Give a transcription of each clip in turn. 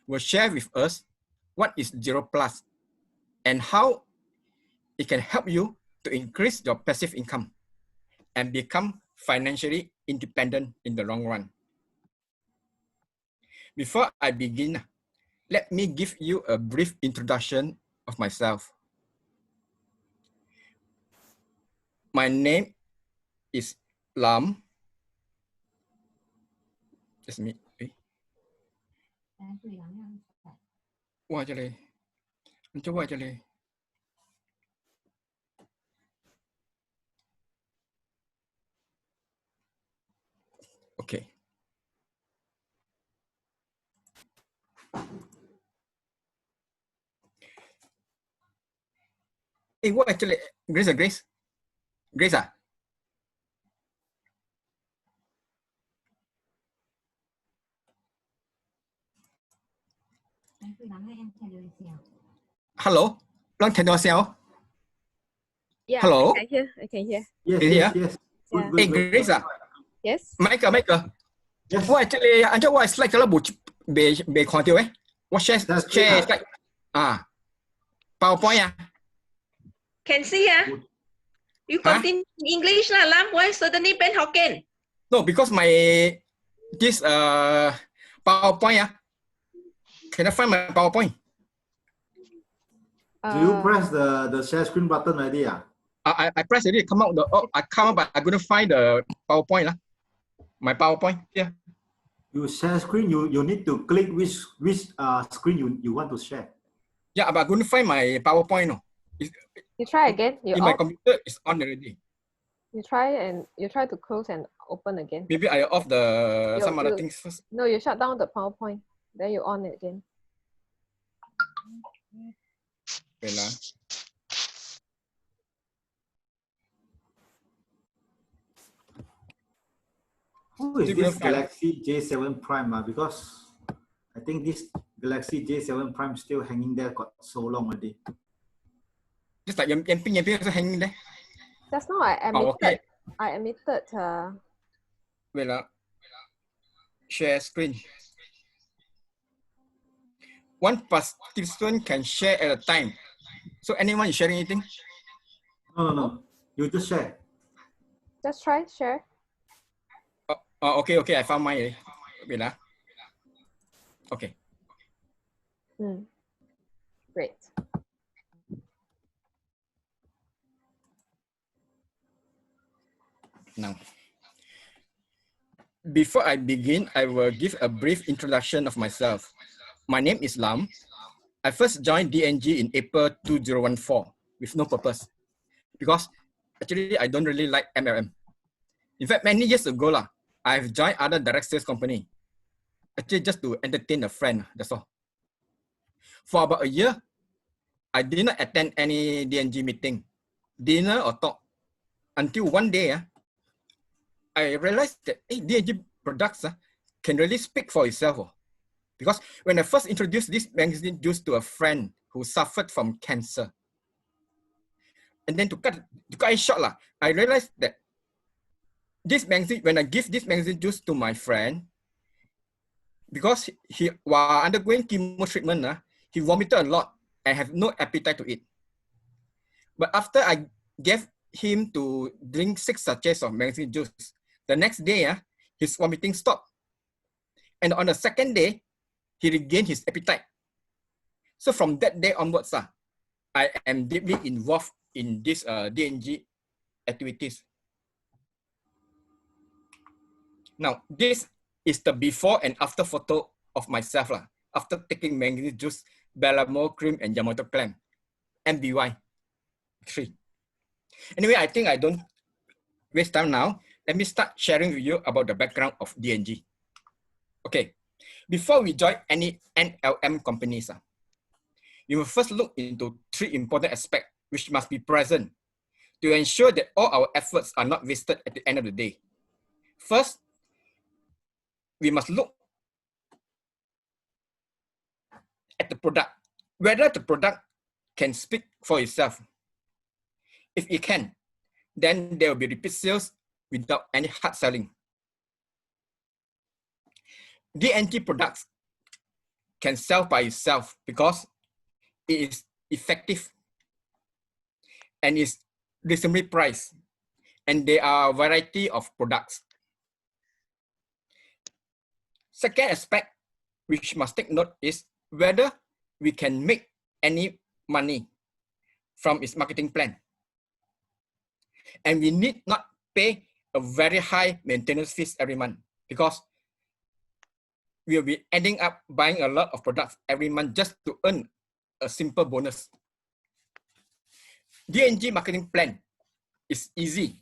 will share with us what is Zero Plus and how it can help you to increase your passive income and become financially independent in the long run. Before I begin, let me give you a brief introduction of myself. My name is Lam. Just me. Qua cho đây. Anh cho qua cho đây. Okay. Hey, what actually, Grace? Grace à? Hello, long time no see. Yeah, hello. I can hear. Yes, Can you hear? yes. Yeah. Hey, Grace à? Yes. Michael. Yes. What actually, anh cho qua slide cho nó bề khó tiêu ấy. What share slide? PowerPoint à? Can see ah? You continue in English lah, Lam. Why suddenly Ben Hokkien? No, because my this PowerPoint ah. Can I find my PowerPoint? Do you press the share screen button already? I press already. Come out I come out, but I'm gonna find the PowerPoint lah. My PowerPoint here. You share screen. You need to click which screen you want to share. Yeah, but I'm gonna find my PowerPoint. No. You try again. In my computer, it's on already. You try to close and open again. Maybe I off the some other things first. No, you shut down the PowerPoint. Then you on it again. Wait lah. Who is this Galaxy J7 Prime? Because I think this Galaxy J7 Prime still hanging there got so long already. Just like your pin also hanging there. Just now I admitted. Okay. I admitted. Wait lah. Share screen. One participant can share at a time. So anyone is sharing anything? No. You just share. Just try share. Okay. I found mine. Wait lah. Okay. Great. Now, before I begin, I will give a brief introduction of myself. My name is Lam. I first joined DNG in April 2014 with no purpose because actually I don't really like MLM. In fact, many years ago, I've joined other direct sales company, actually just to entertain a friend, that's all. For about a year, I did not attend any DNG meeting, dinner or talk, until one day, I realized that DNG products can really speak for itself. Because when I first introduced this magazine juice to a friend who suffered from cancer, and then to cut it short, I realized that this magazine, when I give this magazine juice to my friend, because he while undergoing chemo treatment, he vomited a lot and have no appetite to eat. But after I gave him to drink 6 sachets of magazine juice, the next day, his vomiting stopped. And on the second day, he regained his appetite. So from that day onwards, I am deeply involved in this DNG activities. Now, this is the before and after photo of myself after taking manganese juice, Bellamol cream, and Yamato clam, MBY 3. Anyway, I think I don't waste time now. Let me start sharing with you about the background of DNG. Okay, before we join any NLM companies, you will first look into 3 important aspects which must be present to ensure that all our efforts are not wasted at the end of the day. First, we must look at the product, whether the product can speak for itself. If it can, then there will be repeat sales without any hard selling. DNG products can sell by itself because it is effective and is reasonably priced, and there are a variety of products. Second aspect which must take note is whether we can make any money from its marketing plan. And we need not pay a very high maintenance fees every month because we'll be ending up buying a lot of products every month just to earn a simple bonus. DNG marketing plan is easy,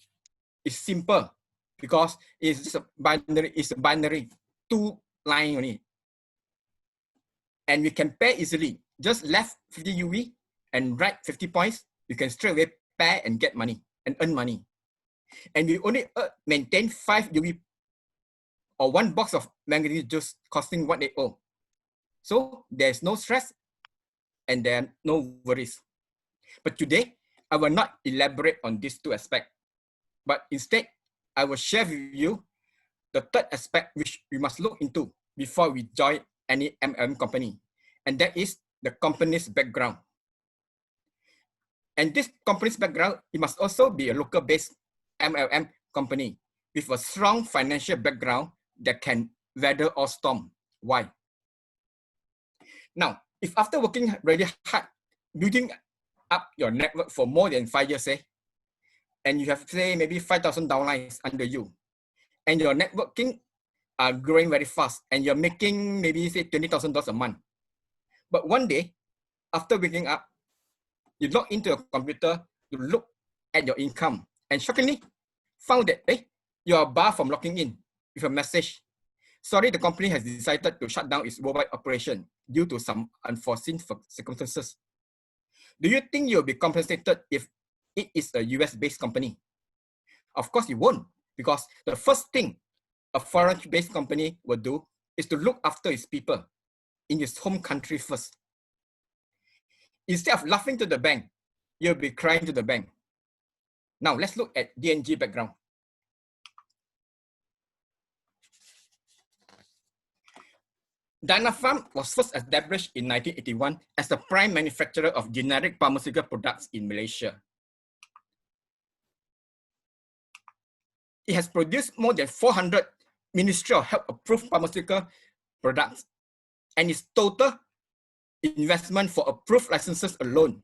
it's simple because it's just a binary, 2 line only. And we can pair easily. Just left 50 UV and right 50 points, you can straight away pair and get money and earn money. And we only maintain 5 UV or 1 box of manganese juice costing what they owe. So there's no stress and there are no worries. But today, I will not elaborate on these 2 aspects, but instead, I will share with you the third aspect which we must look into before we join any MLM company, and that is the company's background. And this company's background, it must also be a local-based MLM company with a strong financial background that can weather all storm. Why? Now, if after working really hard, building up your network for more than 5 years, say, and you have, say, maybe 5,000 downlines under you, and your networking are growing very fast, and you're making maybe, say, $20,000 a month. But one day, after waking up, you log into your computer to look at your income, and shockingly found that you are barred from logging in with a message. Sorry, the company has decided to shut down its worldwide operation due to some unforeseen circumstances. Do you think you'll be compensated if it is a US-based company? Of course you won't, because the first thing a foreign-based company will do is to look after its people in its home country first. Instead of laughing to the bank, you'll be crying to the bank. Now let's look at DNG background. Dynapharm was first established in 1981 as the prime manufacturer of generic pharmaceutical products in Malaysia. It has produced more than 400 Ministry of Health approved pharmaceutical products, and its total investment for approved licenses alone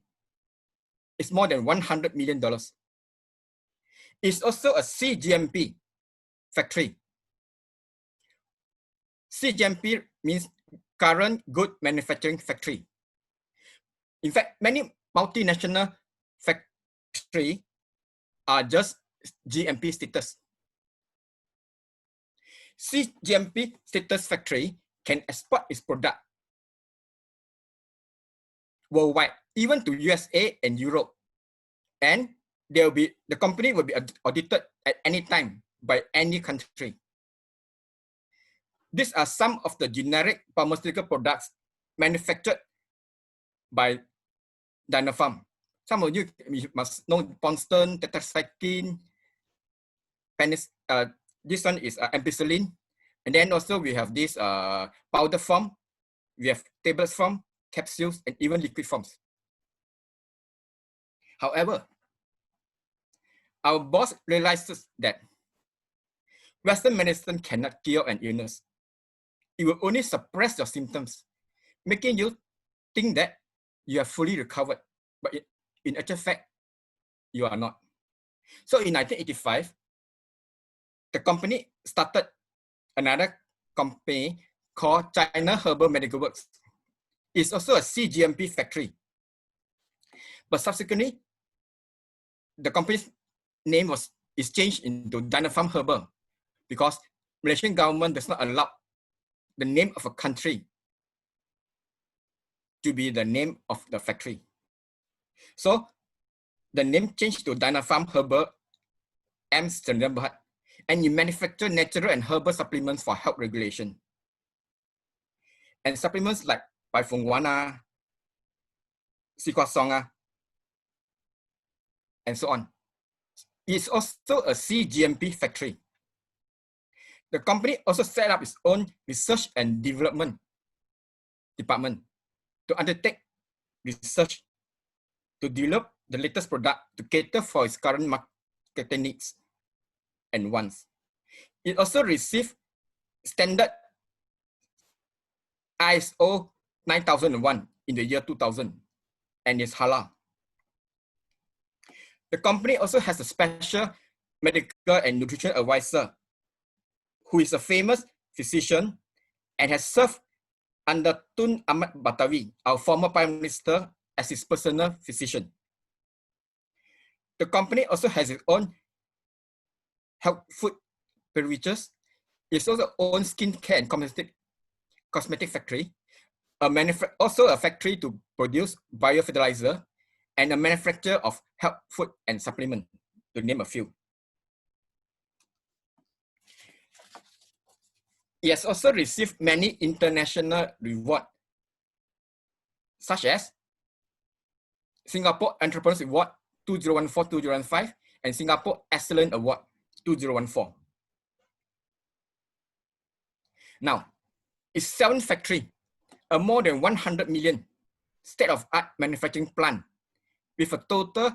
is more than $100 million. It's also a CGMP factory. CGMP means current good manufacturing factory. In fact, many multinational factories are just GMP status. CGMP status factory can export its product worldwide, even to USA and Europe. And the company will be audited at any time by any country. These are some of the generic pharmaceutical products manufactured by Dynapharm. Some of you must know Ponston, tetracycline, this one is ampicillin. And then also we have this powder form, we have tablets form, capsules, and even liquid forms. However, our boss realizes that Western medicine cannot cure an illness. It will only suppress your symptoms, making you think that you are fully recovered, but in actual fact, you are not. So in 1985, the company started another company called China Herbal Medical Works. It's also a CGMP factory. But subsequently, the company's name is changed into Dynapharm Herbal because Malaysian government does not allow the name of a country to be the name of the factory. So the name changed to Dynapharm Herbal Amsterdam, and you manufacture natural and herbal supplements for health regulation. And supplements like Bifengwana, Sikwasonga, and so on. It's also a CGMP factory. The company also set up its own research and development department to undertake research to develop the latest product to cater for its current market needs and wants. It also received standard ISO 9001 in the year 2000 and is halal. The company also has a special medical and nutrition advisor who is a famous physician and has served under Tun Ahmad Batawi, our former Prime Minister, as his personal physician. The company also has its own health food beverages. It's also own skincare and cosmetic factory, also a factory to produce biofertilizer, and a manufacturer of health food and supplement, to name a few. It has also received many international rewards, such as Singapore Entrepreneurs Award 2014-2015 and Singapore Excellence Award 2014. Now, its 7th factory, a more than 100 million state-of-art manufacturing plant with a total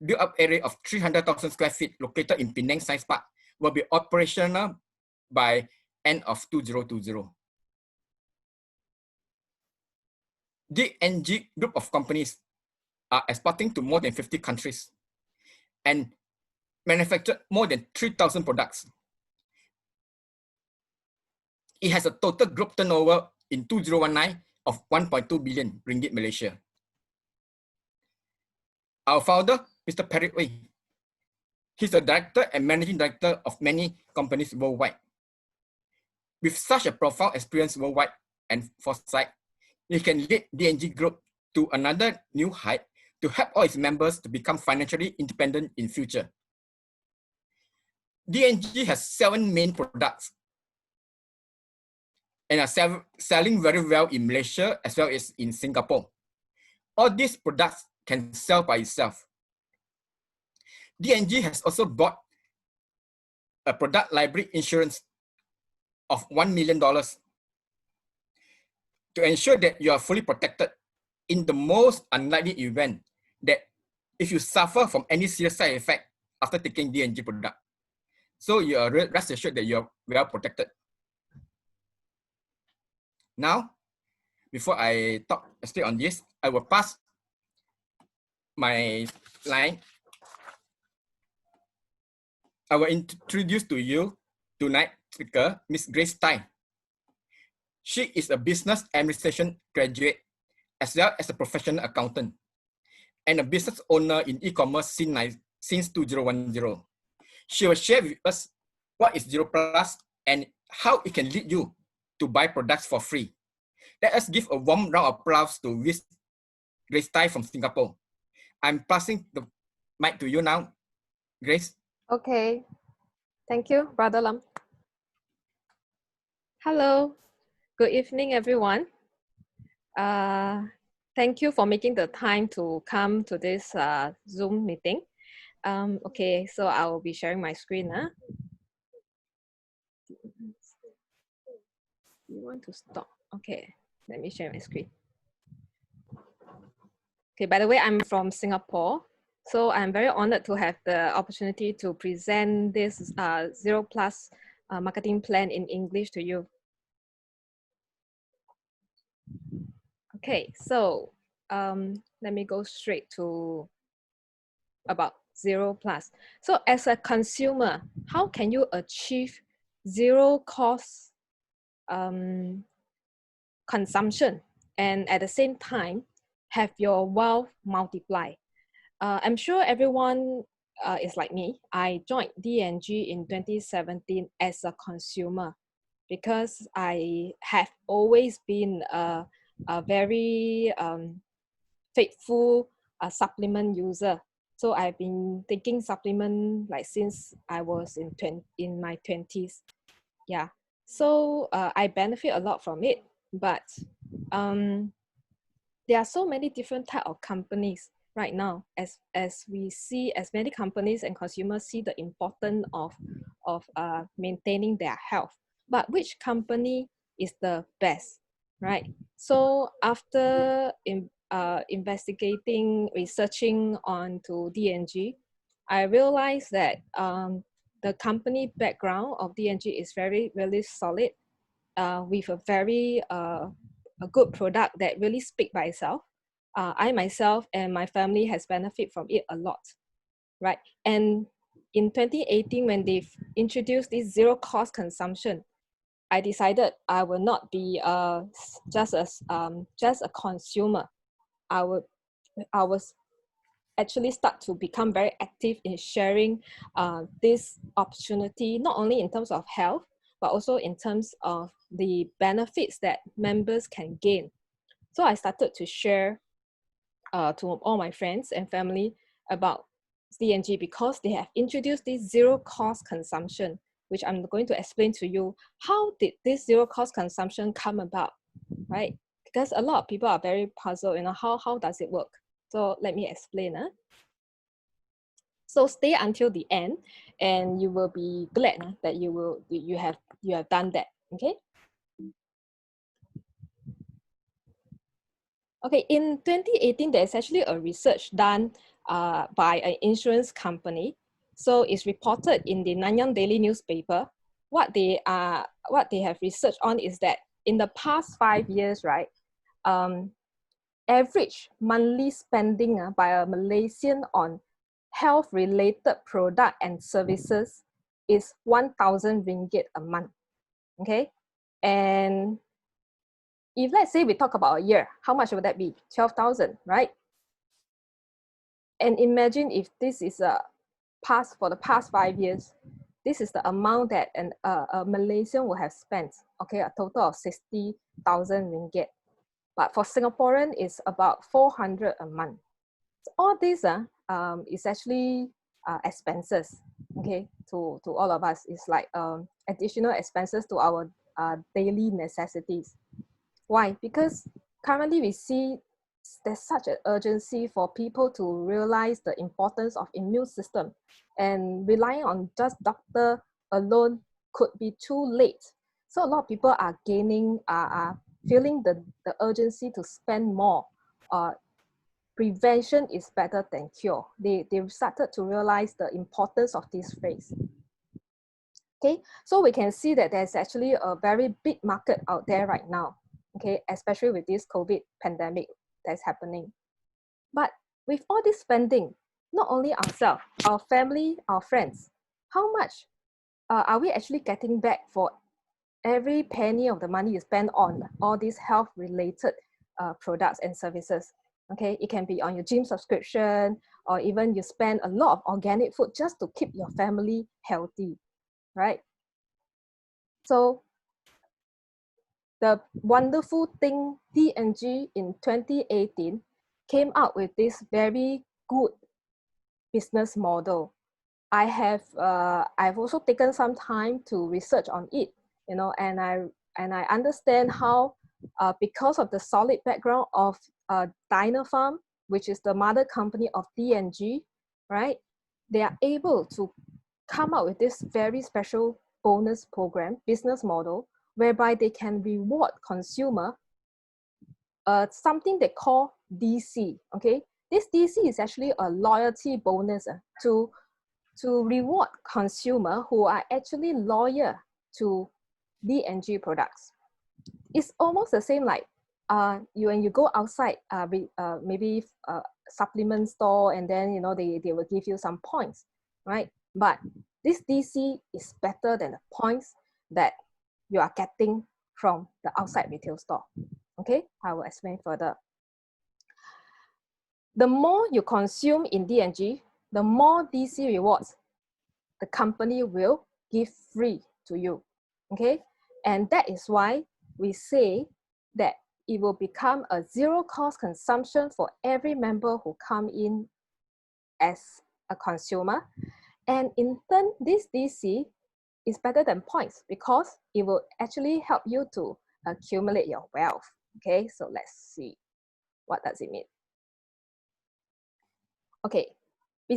built-up area of 300,000 square feet located in Penang Science Park, will be operational by end of 2020. DNG group of companies are exporting to more than 50 countries and manufactured more than 3,000 products. It has a total group turnover in 2019 of 1.2 billion ringgit Malaysia. Our founder, Mr. Patrick Wei, he's the director and managing director of many companies worldwide. With such a profound experience worldwide and foresight, he can lead DNG Group to another new height to help all its members to become financially independent in future. DNG has 7 main products and are selling very well in Malaysia as well as in Singapore. All these products can sell by itself. DNG has also bought a product liability insurance of $1 million to ensure that you are fully protected in the most unlikely event that if you suffer from any serious side effect after taking DNG product. So you are rest assured that you are well protected. Now, before I talk straight on this, I will pass my line. I will introduce to you tonight's speaker, Ms. Grace Tai. She is a business administration graduate as well as a professional accountant and a business owner in e-commerce since 2010. She will share with us what is Zero Plus and how it can lead you to buy products for free. Let us give a warm round of applause to Ms. Grace Tai from Singapore. I'm passing the mic to you now, Grace. Okay. Thank you, Brother Lam. Hello. Good evening, everyone. Thank you for making the time to come to this Zoom meeting. Okay, so I will be sharing my screen. You want to stop? Okay, let me share my screen. Okay, by the way, I'm from Singapore. So I'm very honored to have the opportunity to present this Zero Plus marketing plan in English to you. Okay, so let me go straight to about Zero Plus. So as a consumer, how can you achieve zero cost consumption and at the same time have your wealth multiply? I'm sure everyone is like me. I joined DNG in 2017 as a consumer because I have always been a very faithful supplement user. So I've been taking supplement like since I was in my 20s. Yeah. So I benefit a lot from it, but there are so many different type of companies right now as we see, as many companies and consumers see the importance of maintaining their health. But which company is the best? right? So after investigating, researching onto DNG, I realized that the company background of DNG is really solid, with a very a good product that really speak by itself. I myself and my family has benefit from it a lot, right? And in 2018, when they've introduced this zero cost consumption, I decided I will not be just a consumer. I would I was actually start to become very active in sharing this opportunity, not only in terms of health, but also in terms of the benefits that members can gain. So I started to share to all my friends and family about DNG because they have introduced this zero cost consumption, which I'm going to explain to you. How did this zero cost consumption come about, right? Because a lot of people are very puzzled, how does it work? So let me explain. So stay until the end, and you will be glad that you have done that. Okay. Okay. In 2018, there's actually a research done by an insurance company. So it's reported in the Nanyang Daily newspaper. What they have researched on is that in the past 5 years, right, average monthly spending by a Malaysian on health-related product and services is 1,000 ringgit a month. Okay, and if let's say we talk about a year, how much would that be? 12,000, right? And imagine if this is for the past 5 years, this is the amount that a Malaysian will have spent. Okay, a total of 60,000 ringgit. But for Singaporean, it's about 400 a month. So all this is actually expenses, okay, to all of us. It's like additional expenses to our daily necessities. Why? Because currently we see there's such an urgency for people to realize the importance of immune system, and relying on just doctor alone could be too late. So a lot of people are feeling the urgency to spend more. Prevention is better than cure. They started to realize the importance of this phrase. Okay, so we can see that there's actually a very big market out there right now, okay, especially with this COVID pandemic that's happening. But with all this spending, not only ourselves, our family, our friends, how much are we actually getting back for every penny of the money you spend on all these health-related products and services? Okay, it can be on your gym subscription, or even you spend a lot of organic food just to keep your family healthy, right? So the wonderful thing, DNG in 2018 came out with this very good business model. I've also taken some time to research on it, and I understand how because of the solid background of Dynafarm, which is the mother company of DNG, right? They are able to come up with this very special bonus program business model whereby they can reward consumer something they call DC. Okay, this DC is actually a loyalty bonus to reward consumer who are actually loyal to DNG products. It's almost the same like when you go outside maybe supplement store, and then they will give you some points, right? But this DC is better than the points that you are getting from the outside retail store. Okay, I will explain further. The more you consume in DNG, the more DC rewards the company will give free to you. Okay, and that is why we say that it will become a zero cost consumption for every member who come in as a consumer. And in turn, this DC is better than points because it will actually help you to accumulate your wealth. Okay, so let's see. What does it mean? Okay, we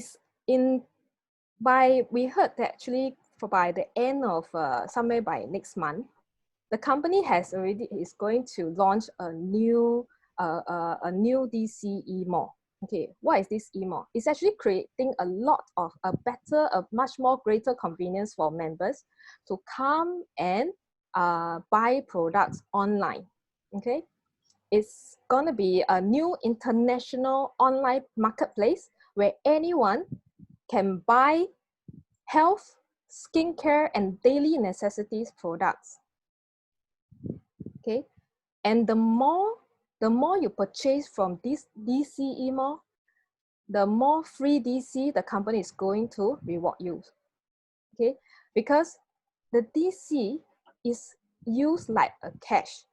heard that actually by the end of somewhere by next month, the company is going to launch a new DCE mall. Okay, what is this e-mall? It's actually creating a much more greater convenience for members to come and buy products online. Okay, it's going to be a new international online marketplace where anyone can buy health, skincare, and daily necessities products. Okay, and the more you purchase from this DCE mall, the more free DC the company is going to reward you. Okay, because the DC is used like a cash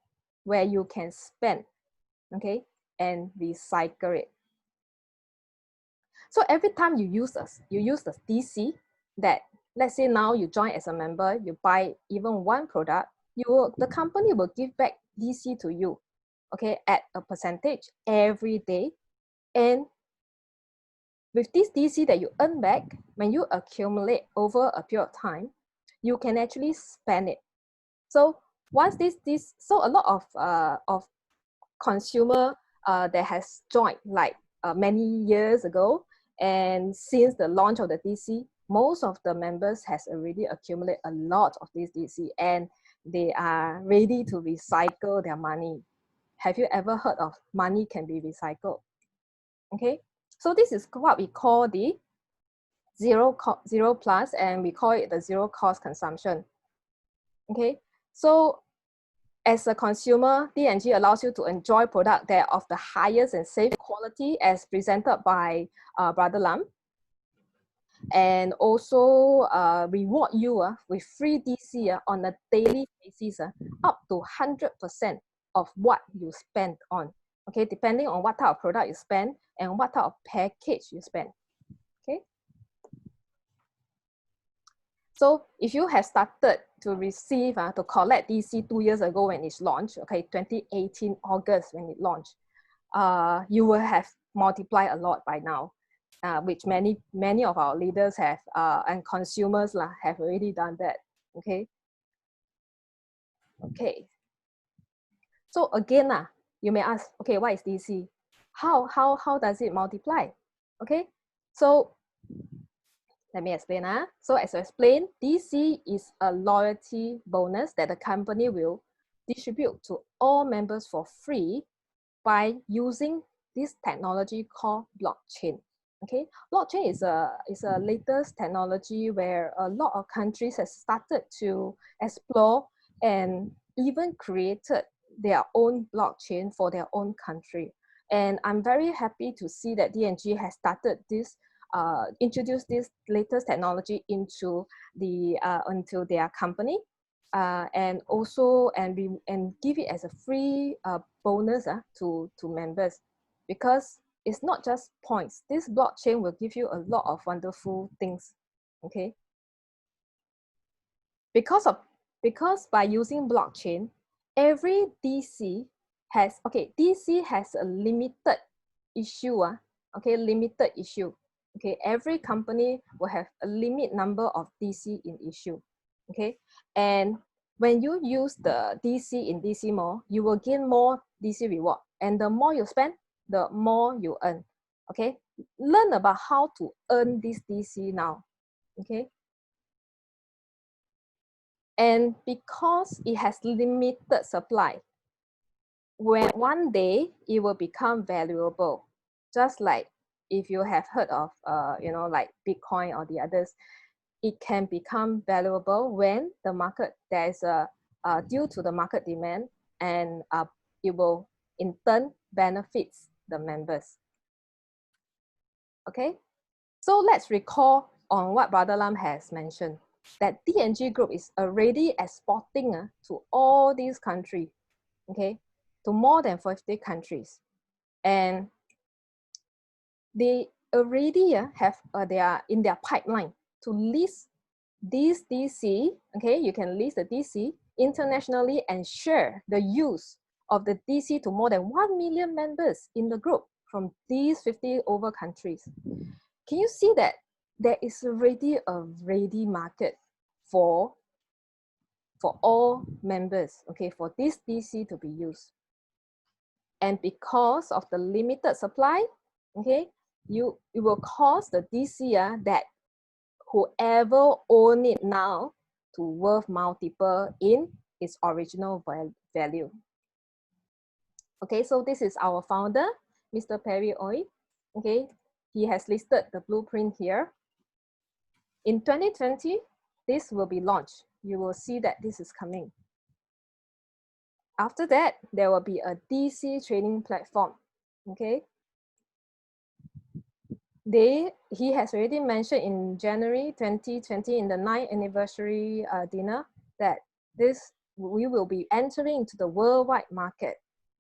where you can spend, okay, and recycle it. So every time you use the DC, that let's say now you join as a member, you buy even one product, the company will give back DC to you, okay, at a percentage every day. And with this DC that you earn back, when you accumulate over a period of time, you can actually spend it. So once so a lot of consumer that has joined like many years ago, and since the launch of the DC, most of the members has already accumulated a lot of this DC, and they are ready to recycle their money. Have you ever heard of money can be recycled? Okay, so this is what we call the zero plus, and we call it the zero cost consumption. Okay, so as a consumer, DNG allows you to enjoy products that are of the highest and safe quality as presented by Brother Lam, and also reward you with free DC on a daily basis, up to 100% of what you spend on. Okay, depending on what type of product you spend and what type of package you spend. Okay. So if you have started to receive, to collect DC 2 years ago when it's launched, okay, 2018 August when it launched, you will have multiplied a lot by now, which many of our leaders have and consumers have already done that. Okay. Okay. So again, you may ask, okay, what is DC? How does it multiply? Okay. So let me explain. So as I explained, DC is a loyalty bonus that the company will distribute to all members for free by using this technology called blockchain. Okay, blockchain is a latest technology where a lot of countries have started to explore and even created their own blockchain for their own country. And I'm very happy to see that DNG has started this, introduced this latest technology into their company, and also and give it as a free bonus to members, because it's not just points. This blockchain will give you a lot of wonderful things. Okay, because by using blockchain, every DC has a limited issue. Okay, limited issue. Okay, every company will have a limit number of DC in issue. Okay, and when you use the DC in DC Mall, you will gain more DC reward, and the more you spend, the more you earn. Okay, learn about how to earn this DC now. Okay, and because it has limited supply, when one day it will become valuable, just like if you have heard of like Bitcoin or the others, it can become valuable when the market, there is a due to the market demand, and it will in turn benefits the members. Okay, so let's recall on what Brother Lam has mentioned, that DNG Group is already exporting to all these countries, okay, to more than 50 countries, and they already have they are in their pipeline to list this DC. Okay, you can list the DC internationally and share the use of the DC to more than 1 million members in the group from these 50 over countries. Can you see that there is already a ready market for for all members, okay, for this DC to be used. And because of the limited supply, okay, it will cause the DC that whoever own it now to worth multiple in its original value. Okay, so this is our founder, Mr. Perry Oy. Okay, he has listed the blueprint here. In 2020, this will be launched. You will see that this is coming. After that, there will be a DC trading platform. Okay. He has already mentioned in January 2020 in the 9th anniversary dinner that we will be entering into the worldwide market.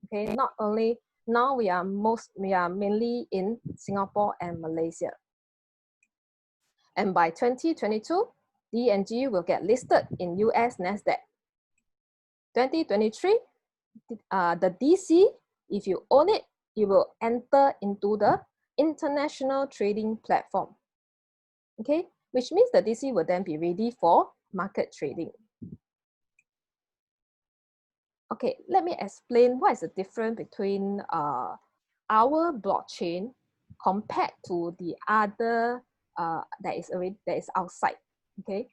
Okay, not only now we are mainly in Singapore and Malaysia. And by 2022, DNG will get listed in US NASDAQ. 2023, the DC, if you own it, you will enter into the international trading platform. Okay, which means the DC will then be ready for market trading. Okay, let me explain what is the difference between our blockchain compared to the other that is outside. Okay.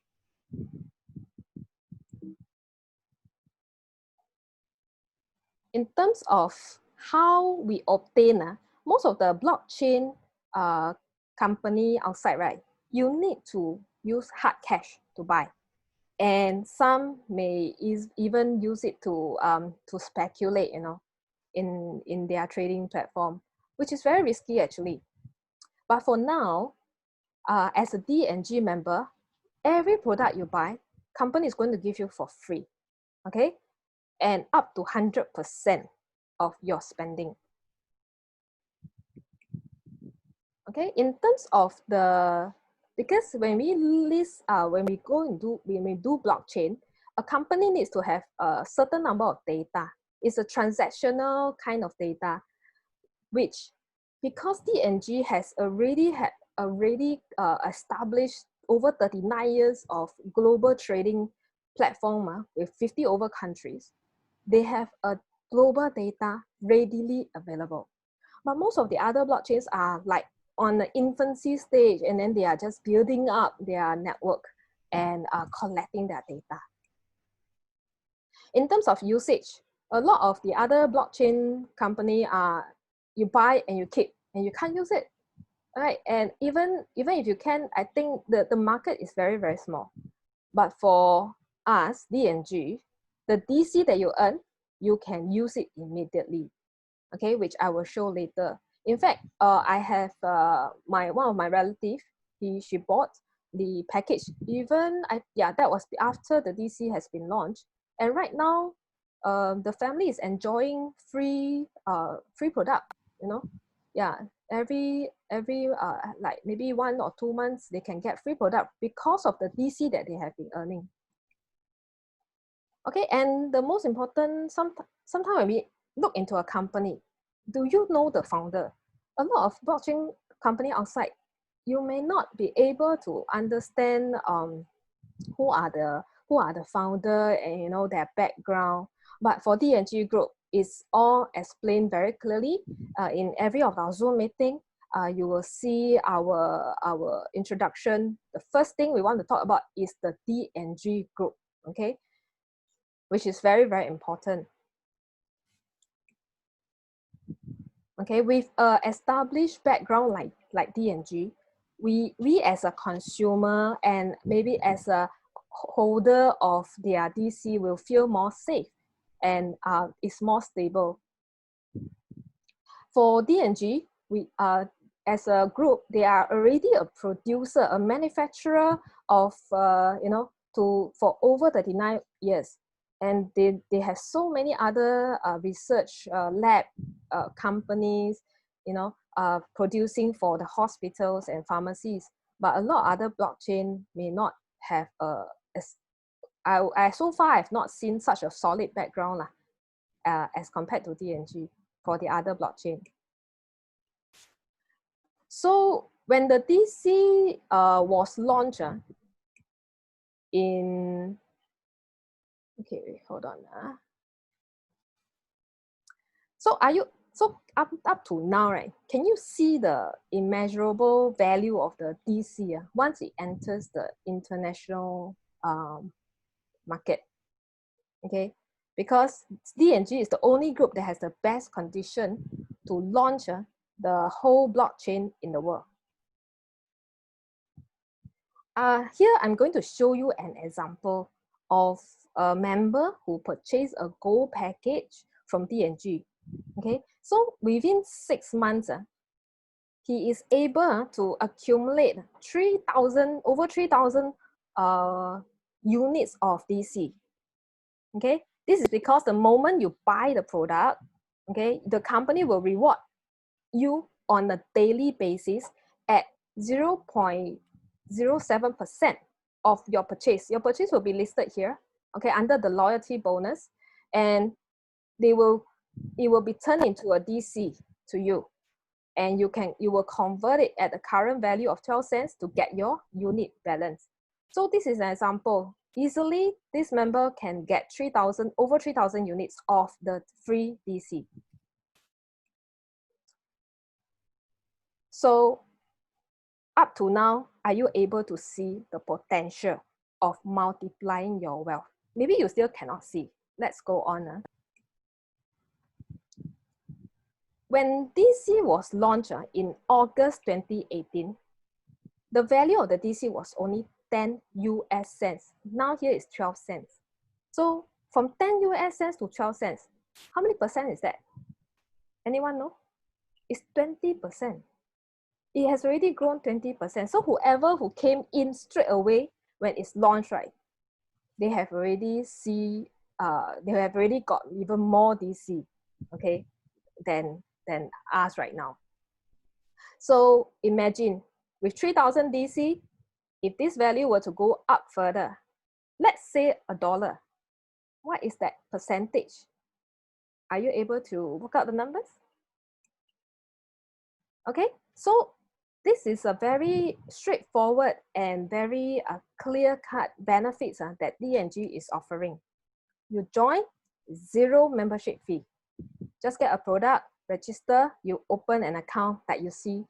In terms of how we obtain, most of the blockchain company outside, right, you need to use hard cash to buy. And some may even use it to speculate, you know, in their trading platform, which is very risky actually. But for now, as a DNG member, every product you buy, company is going to give you for free, okay? And up to 100% of your spending. Okay, in terms of because when we list, when we do blockchain, a company needs to have a certain number of data. It's a transactional kind of data, which because DNG has already established over 39 years of global trading platform with 50 over countries, they have a global data readily available. But most of the other blockchains are like on the infancy stage, and then they are just building up their network and collecting their data. In terms of usage, a lot of the other blockchain company are you buy and you keep and you can't use it, right? And even if you can, I think the market is very, very small. But for us, DNG, the DC that you earn, you can use it immediately, okay, which I will show later. In fact, I have one of my relatives, she bought the package. That was after the DC has been launched, and right now, the family is enjoying free product. You know, yeah, every like maybe 1 or 2 months they can get free product because of the DC that they have been earning. Okay, and the most important, sometimes when we look into a company, do you know the founder? A lot of blockchain company outside, you may not be able to understand who are the founder and you know their background. But for DNG Group, it's all explained very clearly in every of our Zoom meeting. You will see our introduction. The first thing we want to talk about is the DNG Group, okay, which is very, very important. Okay, with established background like DNG, we as a consumer and maybe as a holder of their DC will feel more safe and is more stable. For DNG, we as a group, they are already a producer, a manufacturer of for over 39 years. And they have so many other research lab companies, you know, producing for the hospitals and pharmacies. But a lot of other blockchain may not have so far I've not seen such a solid background as compared to DNG for the other blockchain. So when the DC was launched in Okay, wait, hold on. So up to now, right? Can you see the immeasurable value of the DC once it enters the international market? Okay, because DNG is the only group that has the best condition to launch the whole blockchain in the world. Here I'm going to show you an example of a member who purchased a gold package from DNG. Okay, so within 6 months, he is able to accumulate over 3,000 units of DC. Okay, this is because the moment you buy the product, okay, the company will reward you on a daily basis at 0.07% of your purchase. Your purchase will be listed here, okay, under the loyalty bonus, and it will be turned into a DC to you, and you will convert it at the current value of 12 cents to get your unit balance. So this is an example. Easily, this member can get over 3,000 units of the free DC. So up to now, are you able to see the potential of multiplying your wealth? Maybe you still cannot see. Let's go on. When DC was launched in August 2018, the value of the DC was only 10 US cents. Now here is 12 cents. So from 10 US cents to 12 cents, how many percent is that? Anyone know? It's 20%. It has already grown 20%. So whoever who came in straight away when it's launched, right, they have already got even more DC, okay, than us right now. So imagine with 3,000 DC, if this value were to go up further, let's say $1, what is that percentage? Are you able to work out the numbers? Okay, so this is a very straightforward and very clear-cut benefits that DNG is offering. You join, 0 membership fee. Just get a product, register, you open an account that you see.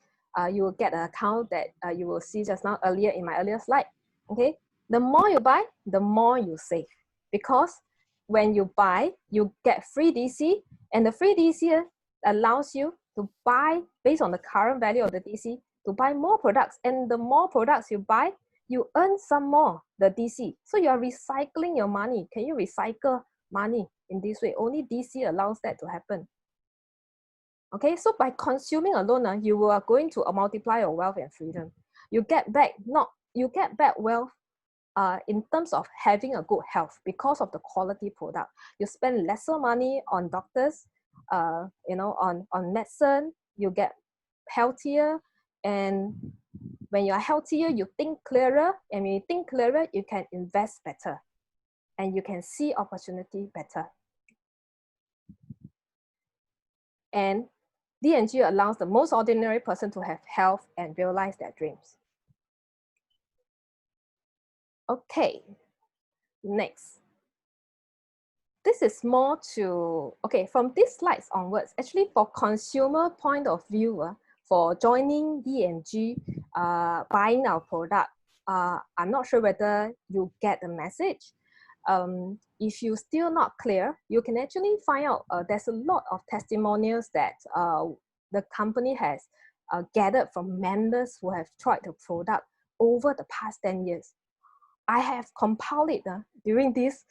You will get an account that you will see just now earlier in my earlier slide. Okay, the more you buy, the more you save, because when you buy, you get free DC, and the free DC allows you to buy based on the current value of the DC to buy more products, and the more products you buy, you earn some more the DC. So you are recycling your money. Can you recycle money in this way? Only DC allows that to happen. Okay, so by consuming alone, you are going to multiply your wealth and freedom. You get back wealth in terms of having a good health because of the quality product. You spend lesser money on doctors, on medicine. You get healthier, and when you are healthier, you think clearer, and when you think clearer, you can invest better, and you can see opportunity better. And DNG allows the most ordinary person to have health and realize their dreams. Okay, next. This is more to, okay, from these slides onwards, actually for consumer point of view, for joining DNG, buying our product, I'm not sure whether you get the message. If you're still not clear, you can actually find out there's a lot of testimonials that the company has gathered from members who have tried the product over the past 10 years. I have compiled it during this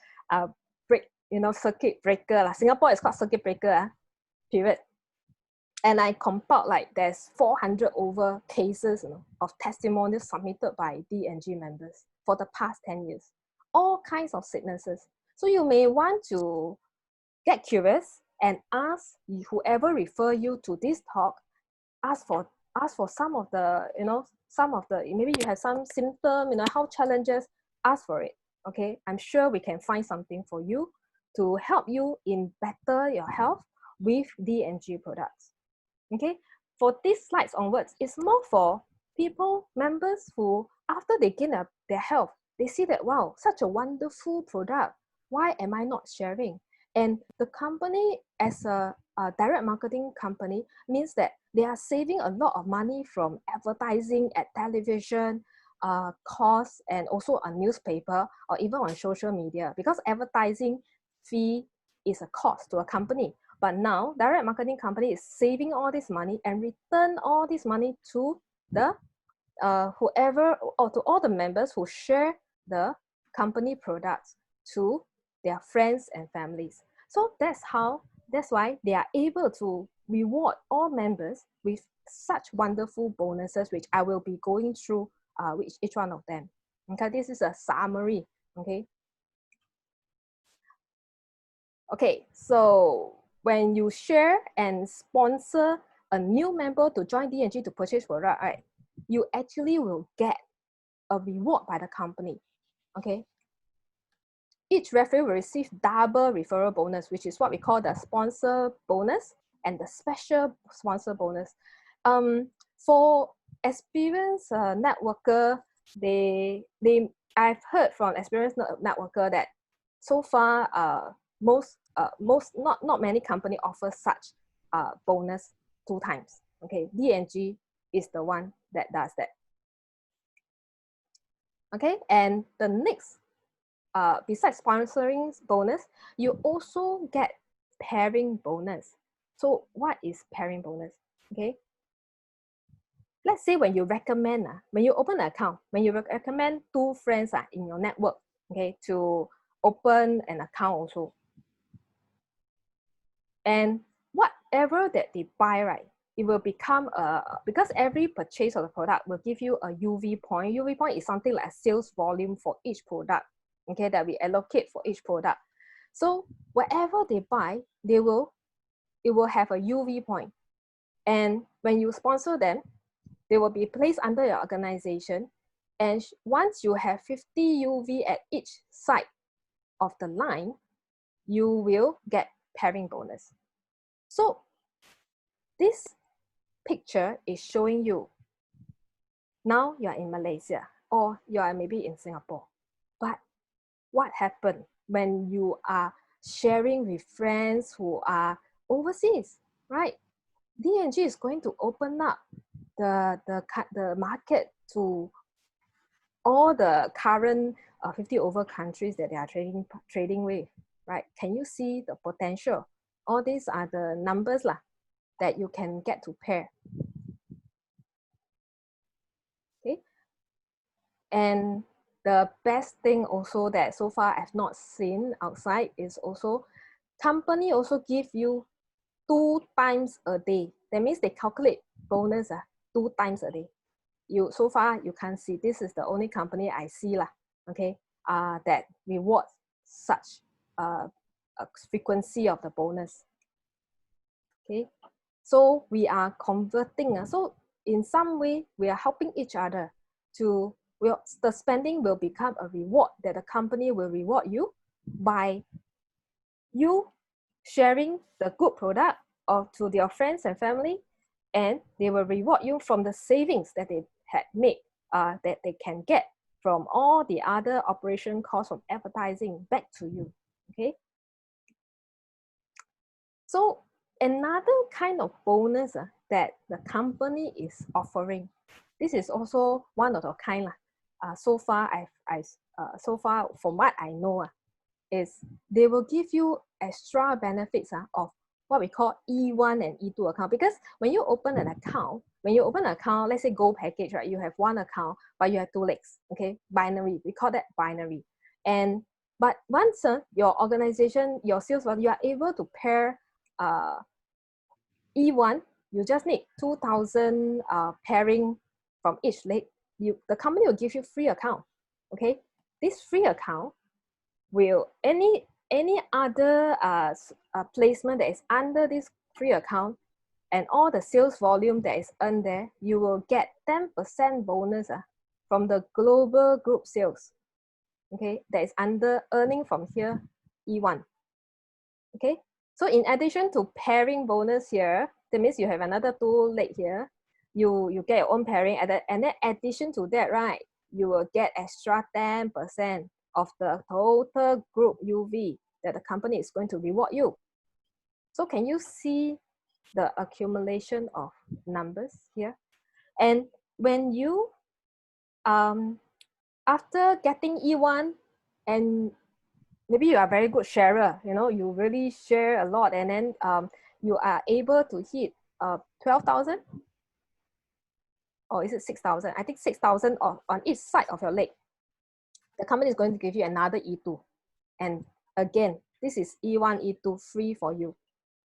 circuit breaker. Singapore is called circuit breaker period. And I compiled there's 400 over cases of testimonials submitted by DNG members for the past 10 years. All kinds of sicknesses. So you may want to get curious and ask whoever refer you to this talk, ask for some of the, maybe you have some symptom, health challenges, ask for it, okay? I'm sure we can find something for you to help you in better your health with DNG products, okay? For these slides onwards, it's more for members who, after they gain their health, they see that, wow, such a wonderful product. Why am I not sharing? And the company, as a direct marketing company, means that they are saving a lot of money from advertising at television, costs, and also on newspaper or even on social media, because advertising fee is a cost to a company. But now direct marketing company is saving all this money and return all this money to the whoever, or to all the members who share the company products to their friends and families. So that's why they are able to reward all members with such wonderful bonuses, which I will be going through with each one of them. Okay, this is a summary. Okay, so when you share and sponsor a new member to join DNG to purchase product, right, you actually will get a reward by the company. Okay, each referee will receive double referral bonus, which is what we call the sponsor bonus and the special sponsor bonus. For experienced networker, I've heard from experienced networker that so far not many company offer such bonus 2 times. Okay, DNG is the one that does that. Okay, and the next, besides sponsoring bonus, you also get pairing bonus. So what is pairing bonus? Okay, let's say when you recommend, when you open an account, when you recommend 2 friends in your network, okay, to open an account also. And whatever that they buy, right, it will become because every purchase of the product will give you a UV point. UV point is something like a sales volume for each product, okay, that we allocate for each product. So whatever they buy, it will have a UV point. And when you sponsor them, they will be placed under your organization. And once you have 50 UV at each side of the line, you will get pairing bonus. So this picture is showing you now you are in Malaysia or you are maybe in Singapore. But what happened when you are sharing with friends who are overseas, right? DNG is going to open up the market to all the current 50 over countries that they are trading with, right? Can you see the potential? All these are the numbers that you can get to pair. Okay, and the best thing also that so far I've not seen outside is also company also give you 2 times a day. That means they calculate bonus 2 times a day. So far you can't see. This is the only company I see okay, that rewards such a frequency of the bonus. Okay, so we are converting. So in some way, we are helping each other to, the spending will become a reward that the company will reward you by you sharing the good product to your friends and family, and they will reward you from the savings that they had made, that they can get from all the other operation costs of advertising back to you. Okay. So another kind of bonus that the company is offering, this is also one of the kind. So far, so far from what I know, is they will give you extra benefits of what we call E1 and E2 account. Because when you open an account, let's say Gold package, right? You have 1 account, but you have 2 legs. Okay, binary. We call that binary. But once your organization, your sales value, you are able to pair E1, you just need 2,000 pairing from each leg. The company will give you free account. Okay, this free account will any other placement that is under this free account and all the sales volume that is earned there, you will get 10% bonus from the global group sales. Okay, that is under earning from here, E1. Okay, so in addition to pairing bonus here, that means you have another 2 leg here, you get your own pairing, and then addition to that, right, you will get extra 10% of the total group UV that the company is going to reward you. So can you see the accumulation of numbers here? And when you, after getting E1, and maybe you are a very good sharer, you know, you really share a lot, and then you are able to hit 12,000, or is it 6,000? I think 6,000 on each side of your leg. The company is going to give you another E2. And again, this is E1, E2 free for you.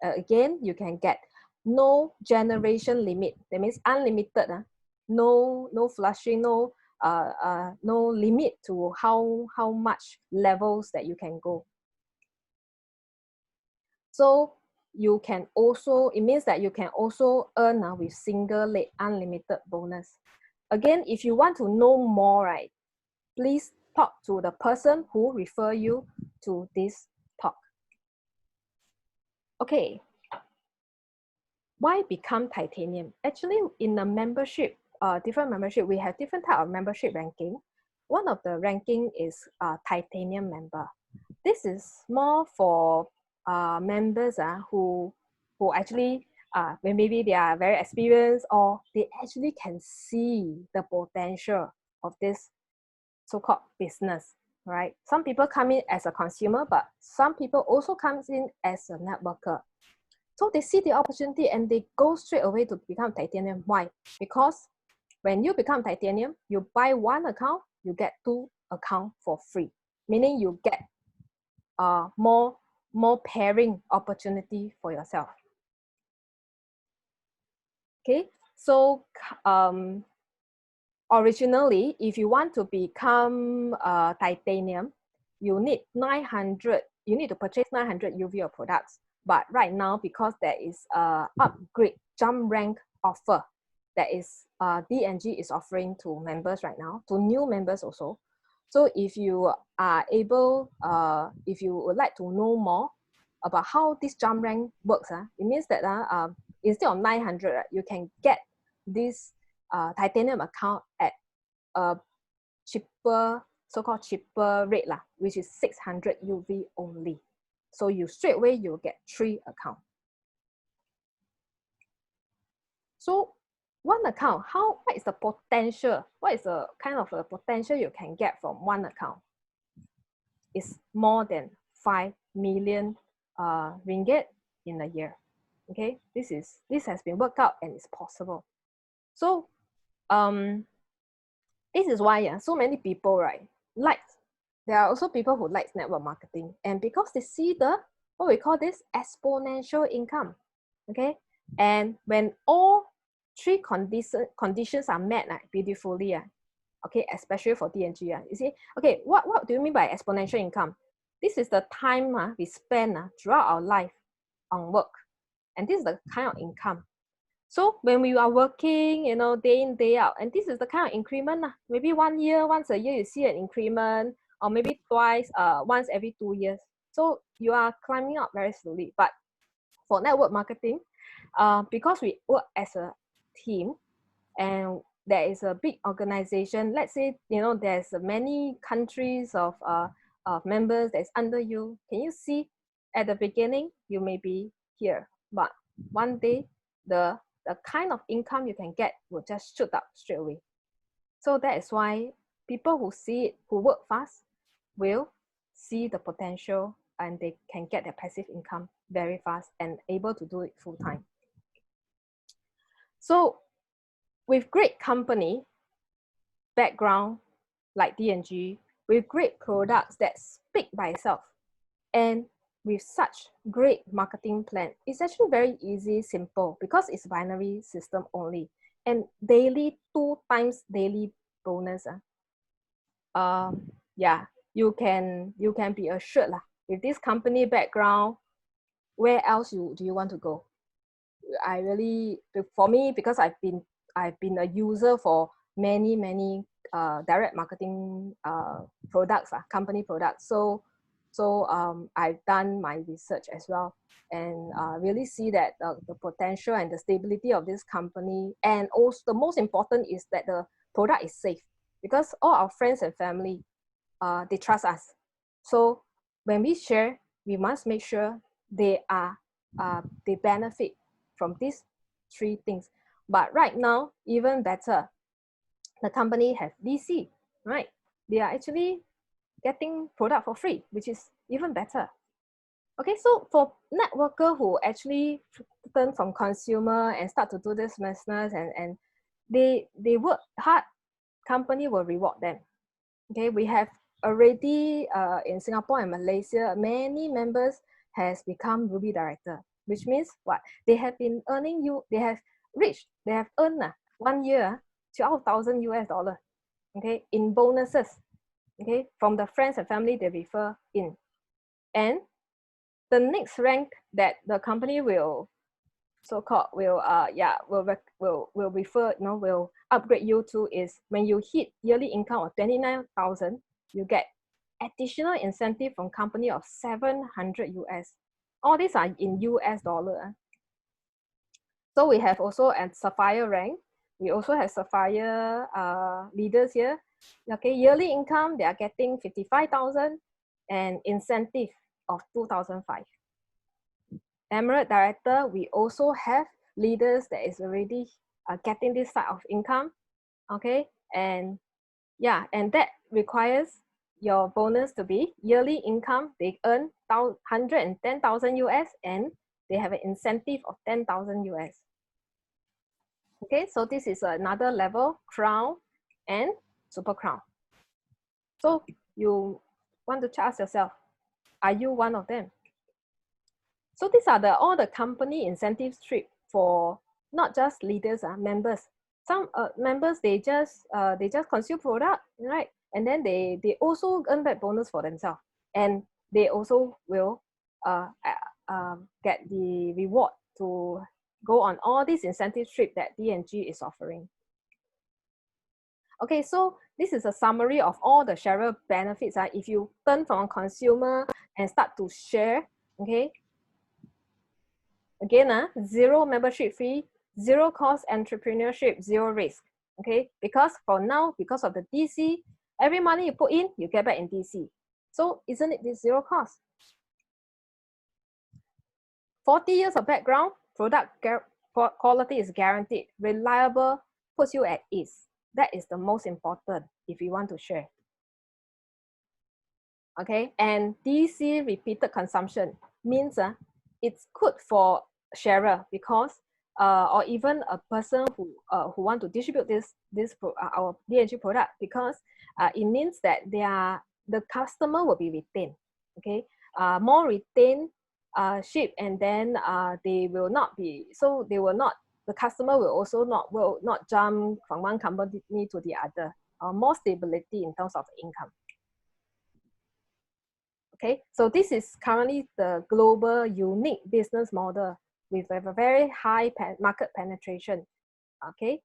Again, you can get no generation limit. That means unlimited. No flushing, no limit to how much levels that you can go. So you can also, it means that you can also earn with single leg unlimited bonus. Again, if you want to know more, right, please talk to the person who refer you to this talk. Okay, why become titanium? Actually, in the membership, different membership, we have different type of membership ranking. One of the ranking is titanium member. This is more for members who actually maybe they are very experienced, or they actually can see the potential of this so-called business, right? Some people come in as a consumer, but some people also comes in as a networker. So they see the opportunity and they go straight away to become titanium. Why? Because when you become titanium, you buy one account, you get 2 accounts for free, meaning you get more pairing opportunity for yourself. Okay, so originally, if you want to become titanium, you need 900. You need to purchase 900 UV of products. But right now, because there is a upgrade jump rank offer that is DNG is offering to members right now, to new members also. So if you are able, if you would like to know more about how this jump rank works, it means that instead of 900, you can get this titanium account at a cheaper, so-called cheaper rate, which is 600 UV only. So you straight away, you'll get 3 accounts. So one account, what is the potential? What is the kind of a potential you can get from one account? It's more than 5 million ringgit in a year. Okay, this has been worked out and it's possible. So this is why so many people, right, there are also people who like network marketing, and because they see the, what we call this, exponential income. Okay, and when all 3 conditions are met beautifully, okay, especially for DNG, you see, okay, what do you mean by exponential income? This is the time we spend throughout our life on work, and this is the kind of income. So when we are working, you know, day in, day out, and this is the kind of increment, maybe once a year, you see an increment, or maybe once every 2 years. So you are climbing up very slowly. But for network marketing, because we work as a team, and there is a big organization, let's say, you know, there's many countries of members that's under you. Can you see at the beginning, you may be here, but one day, the kind of income you can get will just shoot up straight away. So that is why people who see it, who work fast, will see the potential, and they can get their passive income very fast and able to do it full time. So with great company background like DNG, with great products that speak by itself, and with such great marketing plan, it's actually very easy, simple, because it's binary system only, and daily 2 times daily bonus. Yeah, you can be assured with this company background, where else do you want to go? I really, for me, because I've been a user for many direct marketing products, company products. So I've done my research as well, and really see that the potential and the stability of this company, and also the most important is that the product is safe, because all our friends and family, they trust us. So when we share, we must make sure they benefit from these three things. But right now, even better, the company have DC, right? They are actually getting product for free, which is even better. Okay, so for networker who actually turn from consumer and start to do this business and they work hard, company will reward them. Okay, we have already in Singapore and Malaysia, many members has become Ruby Director, which means what? They have been earning they have earned 1 year $12,000 US, okay, in bonuses, okay, from the friends and family they refer in. And the next rank that the company will so-called will refer, will upgrade you to is when you hit yearly income of 29,000, you get additional incentive from company of 700 US. All these are in US dollar. So we have also at Sapphire rank. We also have Sapphire leaders here. Okay, yearly income, they are getting 55,000 and incentive of 2,005. Emerald Director, we also have leaders that is already getting this type of income, okay? And yeah, and that requires your bonus to be yearly income. They earn 110,000 US and they have an incentive of 10,000 US. Okay, so this is another level, Crown and Super Crown. So you want to ask yourself, are you one of them? So these are all the company incentive strip for not just leaders, members. Some members, they just consume product, right? And then they also earn back bonus for themselves, and they also will get the reward to go on all these incentive strip that DNG is offering. Okay, so this is a summary of all the sharer benefits. If you turn from a consumer and start to share, okay. Again, zero membership fee, zero cost entrepreneurship, zero risk. Okay, because for now, because of the DC, every money you put in, you get back in DC. So isn't it this zero cost? 40 years of background, product quality is guaranteed, reliable, puts you at ease. That is the most important if you want to share. Okay, and DC repeated consumption means it's good for sharer because or even a person who want to distribute our DNG product, because it means that the customer will be retained. Okay, more retained ship, and then they will not be, so they will not, the customer will also not jump from one company to the other. More stability in terms of income. Okay, so this is currently the global unique business model with a very high market penetration, okay,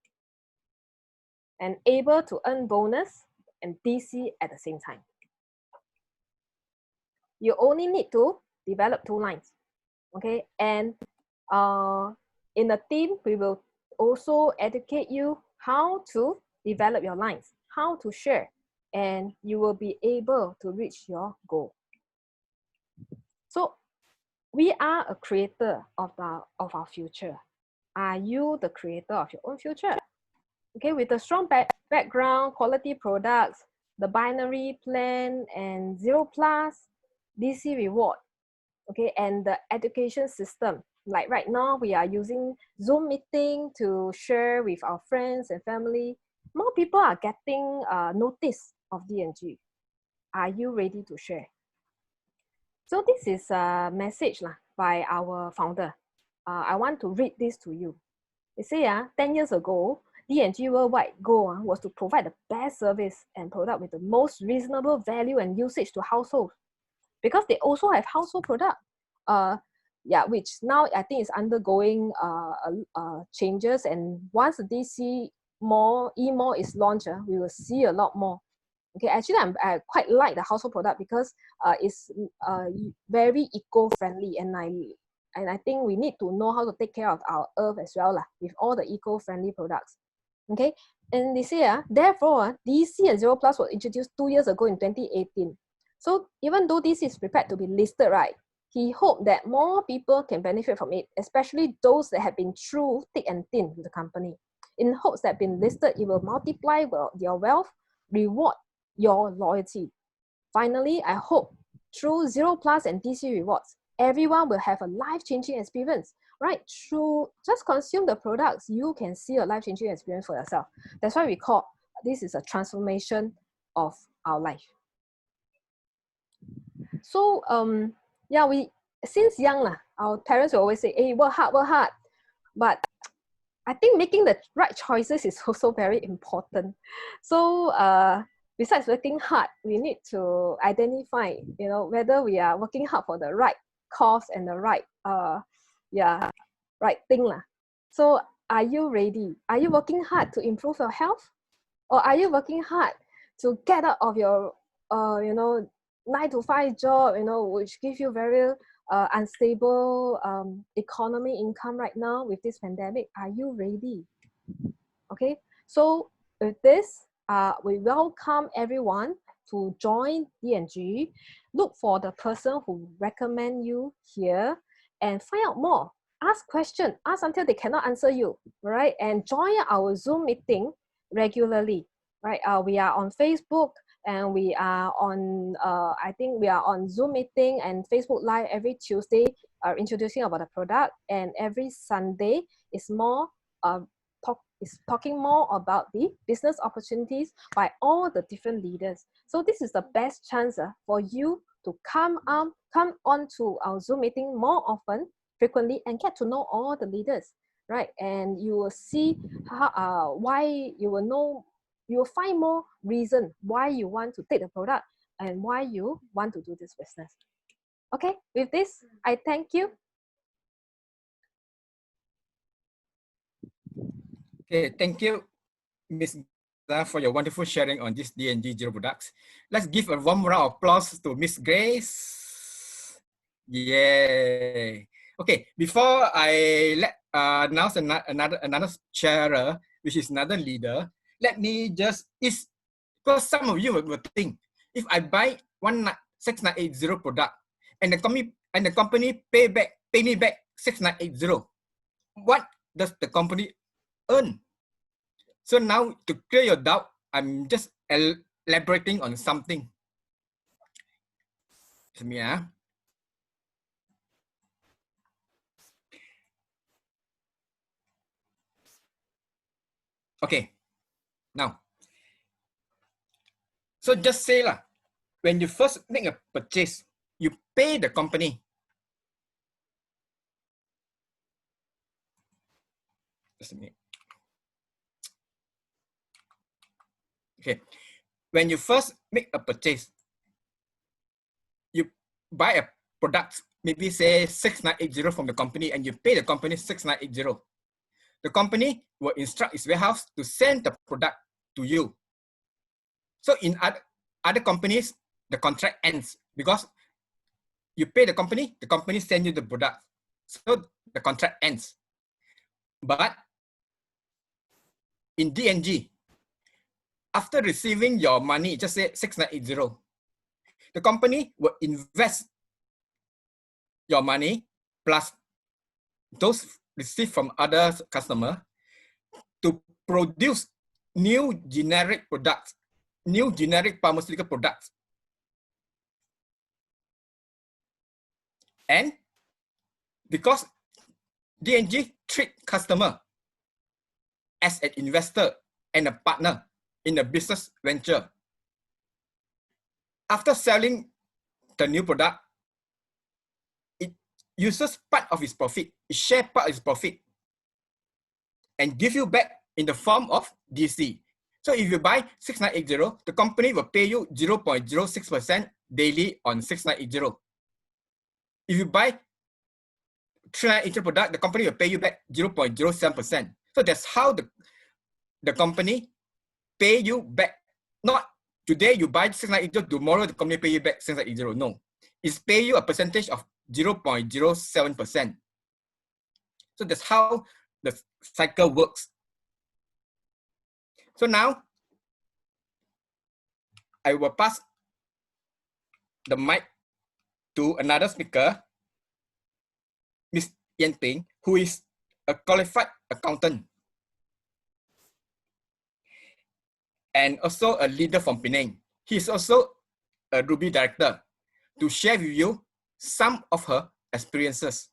and able to earn bonus and DC at the same time. You only need to develop 2 lines, okay, and in the team, we will also educate you how to develop your lines, how to share, and you will be able to reach your goal. So we are a creator of our future. Are you the creator of your own future? Okay, with a strong background, quality products, the binary plan, and 0+ DC reward, okay, and the education system. Like right now, we are using Zoom meeting to share with our friends and family. More people are getting notice of DNG. Are you ready to share? So this is a message by our founder. I want to read this to you. They say 10 years ago, DNG worldwide goal was to provide the best service and product with the most reasonable value and usage to households, because they also have household product, which now I think is undergoing changes. And once the DC mall, e-mall is launched, we will see a lot more. Okay, actually, I quite like the household product because it's very eco-friendly, and I think we need to know how to take care of our earth as well with all the eco-friendly products. Okay, and they say, therefore, DC and Zero Plus was introduced 2 years ago in 2018. So even though DC is prepared to be listed, right, he hoped that more people can benefit from it, especially those that have been through thick and thin with the company. In hopes that being listed, it will multiply your wealth, reward your loyalty. Finally, I hope through Zero Plus and DC rewards, everyone will have a life-changing experience, right? Through just consume the products, you can see a life-changing experience for yourself. That's why we call this is a transformation of our life. So yeah, we since young our parents will always say, hey, work hard. But I think making the right choices is also very important. So besides working hard, we need to identify, whether we are working hard for the right cause and the right right thing. So are you ready? Are you working hard to improve your health? Or are you working hard to get out of your 9-to-5 job, which gives you very unstable economy income right now with this pandemic? Are you ready? Okay, so with this, we welcome everyone to join DNG. Look for the person who recommend you here and find out more. Ask questions, ask until they cannot answer you, right? And join our Zoom meeting regularly, right? We are on Facebook and we are on, I think we are on Zoom meeting and Facebook Live every Tuesday, introducing about the product, and every Sunday is more talking more about the business opportunities by all the different leaders. So this is the best chance for you to come on to our Zoom meeting more often, frequently, and get to know all the leaders, right? And you will see how why you will find more reason why you want to take the product and why you want to do this business. Okay, with this, I thank you. Okay, thank you, Ms. for your wonderful sharing on this DNG Zero products. Let's give a warm round of applause to Miss Grace. Yay. Okay, before I announce another sharer, which is another leader, let me just, because some of you will think, if I buy 6980 product and the company pay me back 6980, what does the company earn? So now to clear your doubt, I'm just elaborating on something. Okay, now, so just say when you first make a purchase, you pay the company. Just a minute. Okay, when you first make a purchase, you buy a product, maybe say 6980 from the company, and you pay the company 6980. The company will instruct its warehouse to send the product to you. So in other companies, the contract ends because you pay the company send you the product. So the contract ends. But in DNG, after receiving your money, just say 6980, the company will invest your money plus those received from other customers to produce new generic products, new generic pharmaceutical products. And because DNG treat customer as an investor and a partner in a business venture, after selling the new product, it uses part of its profit, it shares part of its profit and give you back in the form of DC. So if you buy 6980, the company will pay you 0.06% daily on 6980. If you buy 3980 product, the company will pay you back 0.07%. So that's how the company pay you back. Not today you buy 6980, tomorrow the company pay you back 6980. No, it's pay you a percentage of 0.07%. So that's how the cycle works. So now, I will pass the mic to another speaker, Ms. Yan Ping, who is a qualified accountant and also a leader from Penang. He is also a Ruby director to share with you some of her experiences.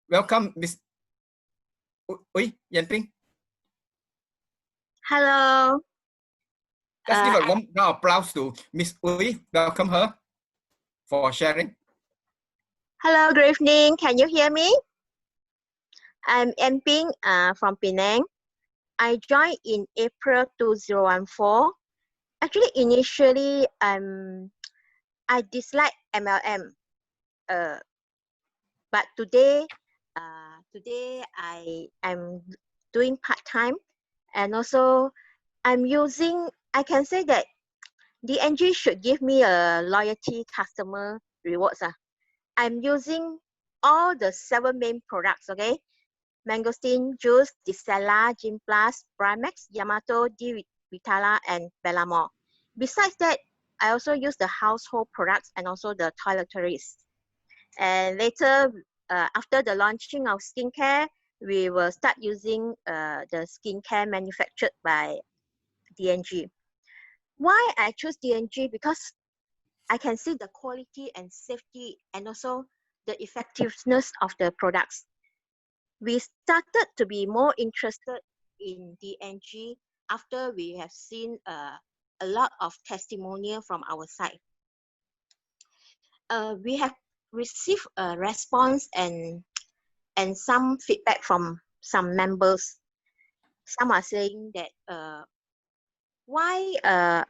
Welcome, Ms. Yan Ping. Hello. Let's give a warm round of applause to Ms. Uy. Welcome her for sharing. Hello, good evening. Can you hear me? I'm Ping from Penang. I joined in April 2014. Actually, initially, I dislike MLM. But today I'm doing part-time, and also I can say that DNG should give me a loyalty customer rewards. I'm using all the 7 main products, okay? Mangosteen, Juice, Dicella, Gym Plus, Primax, Yamato, D Vitala, and Bellamore. Besides that, I also use the household products and also the toiletries. And later, after the launching of skincare, we will start using the skincare manufactured by DNG. Why I choose DNG? Because I can see the quality and safety and also the effectiveness of the products. We started to be more interested in DNG after we have seen a lot of testimonial from our side. We have received a response and some feedback from some members. Some are saying that why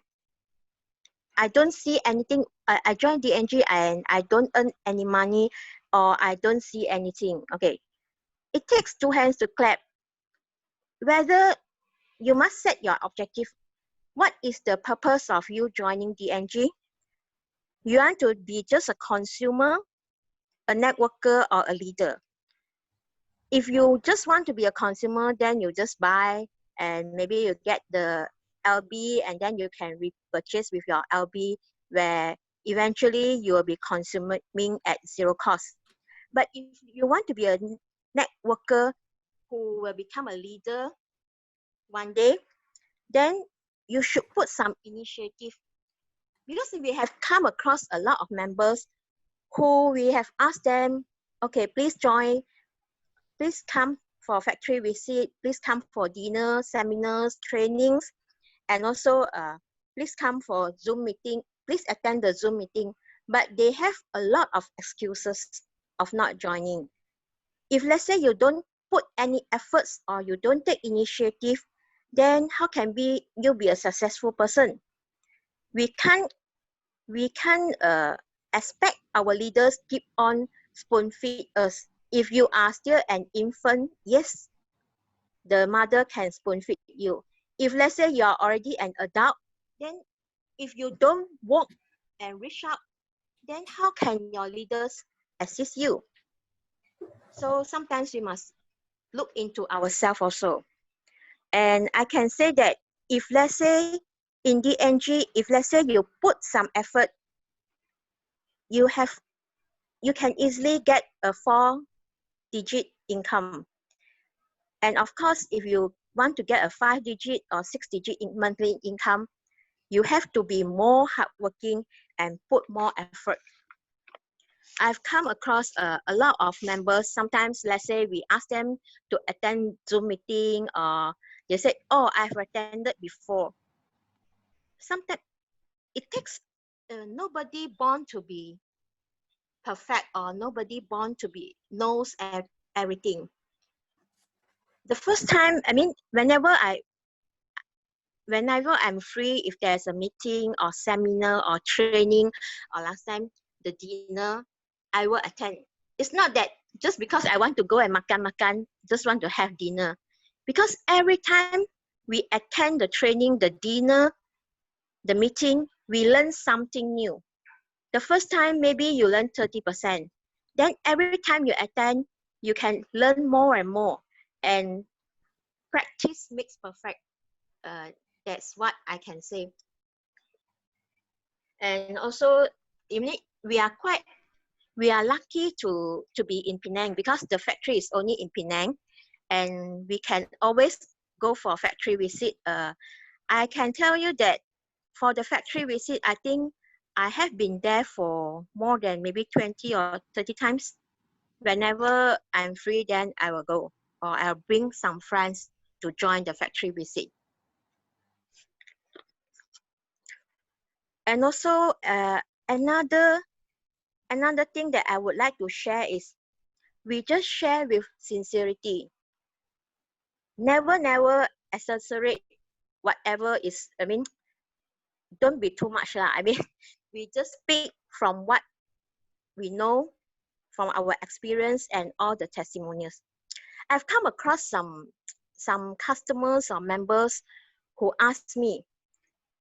I don't see anything. I joined DNG and I don't earn any money, or I don't see anything. Okay, it takes 2 hands to clap. Whether you must set your objective. What is the purpose of you joining DNG? You want to be just a consumer, a networker, or a leader? If you just want to be a consumer, then you just buy and maybe you get the LB and then you can repurchase with your LB, where eventually you will be consuming at 0 cost. But if you want to be a networker who will become a leader one day, then you should put some initiative. Because we have come across a lot of members who we have asked them, okay, please join, please come for factory visit, please come for dinner, seminars, trainings, and also please come for Zoom meeting, please attend the Zoom meeting. But they have a lot of excuses of not joining. If let's say you don't put any efforts or you don't take initiative, then how can you be a successful person? We can't expect our leaders keep on spoon feed us. If you are still an infant, yes, the mother can spoon feed you. If let's say you are already an adult, then if you don't walk and reach out, then how can your leaders assist you? So sometimes we must look into ourselves also. And I can say that if let's say in DNG, if let's say you put some effort, you can easily get a 4-digit income. And of course, if you want to get a 5-digit or 6-digit monthly income, you have to be more hardworking and put more effort. I've come across a lot of members. Sometimes, let's say we ask them to attend Zoom meeting, or they say, oh, I've attended before. Sometimes it takes nobody born to be perfect, or nobody born to be knows everything. The first time, I mean, whenever I'm free, if there's a meeting or seminar or training, or last time the dinner, I will attend. It's not that just because I want to go and makan, just want to have dinner. Because every time we attend the training, the dinner, the meeting, we learn something new. The first time, maybe you learn 30%. Then every time you attend, you can learn more and more. And practice makes perfect. That's what I can say. And also, we are lucky to be in Penang, because the factory is only in Penang, and we can always go for factory visit. I can tell you that for the factory visit, I think I have been there for more than maybe 20 or 30 times. Whenever I'm free, then I will go, or I'll bring some friends to join the factory visit. And also, another thing that I would like to share is, we just share with sincerity. Never exaggerate whatever is, don't be too much lah. We just speak from what we know, from our experience and all the testimonials. I've come across some customers or members who ask me,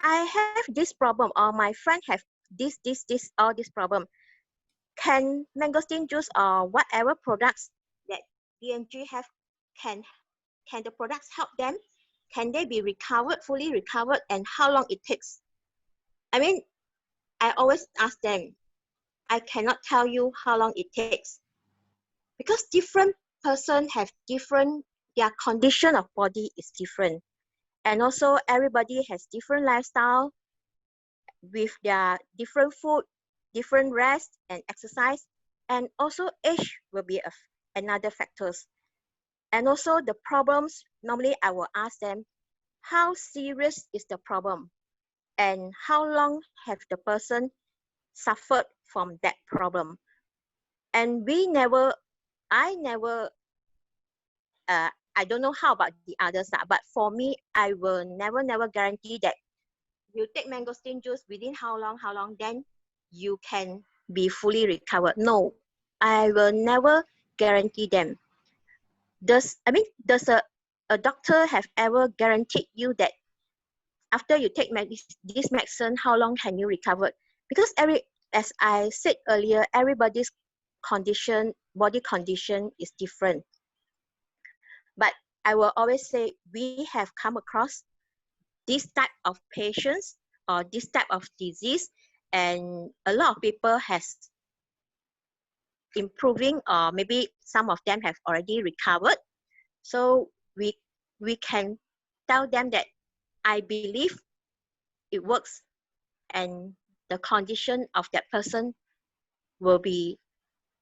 I have this problem, or my friend have this, all this problem. Can mangosteen juice or whatever products that DNG have, can the products help them? Can they be recovered, fully recovered, and how long it takes? I always ask them, I cannot tell you how long it takes, because different person have different, their condition of body is different. And also everybody has different lifestyle with their different food, different rest and exercise. And also age will be another factors. And also the problems, normally I will ask them, how serious is the problem? And how long have the person suffered from that problem? And I don't know how about the others, but for me, I will never guarantee that you take mangosteen juice within how long, then you can be fully recovered. No, I will never guarantee them. Does a doctor have ever guaranteed you that after you take this medicine, how long can you recover? Because as I said earlier, everybody's body condition is different. But I will always say, we have come across this type of patients or this type of disease, and a lot of people has improving, or maybe some of them have already recovered. So we can tell them that I believe it works, and the condition of that person will be,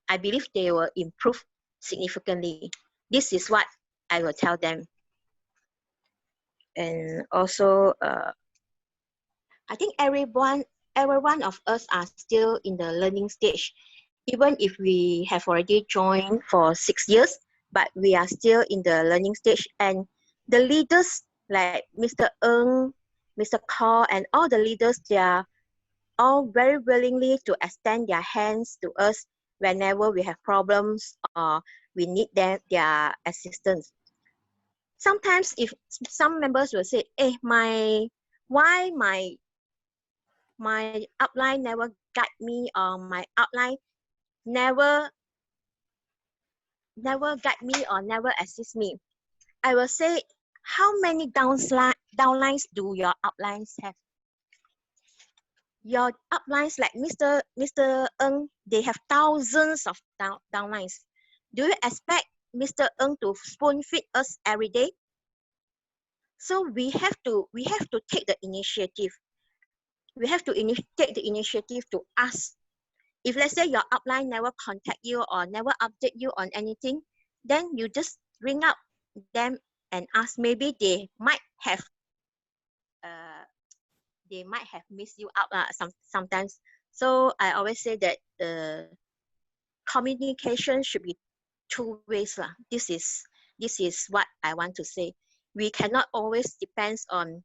I believe they will improve significantly. This is what I will tell them. And also, I think every one of us are still in the learning stage. Even if we have already joined for 6 years, but we are still in the learning stage. And the leaders like Mr. Ng, Mr. Kaur, and all the leaders, they are all very willingly to extend their hands to us whenever we have problems or we need their assistance. Sometimes if some members will say, hey, why my upline never guide me, or my upline never guide me or never assist me. I will say, how many downlines do your uplines have? Your uplines like Mr. Ng, they have thousands of downlines. Do you expect Mr. Ng to spoon feed us every day? So we have to take the initiative. We have to take the initiative to ask. If let's say your upline never contact you or never update you on anything, then you just ring up them and ask. Maybe they might have missed you out sometimes. So I always say that communication should be two ways. This is what I want to say. We cannot always depend on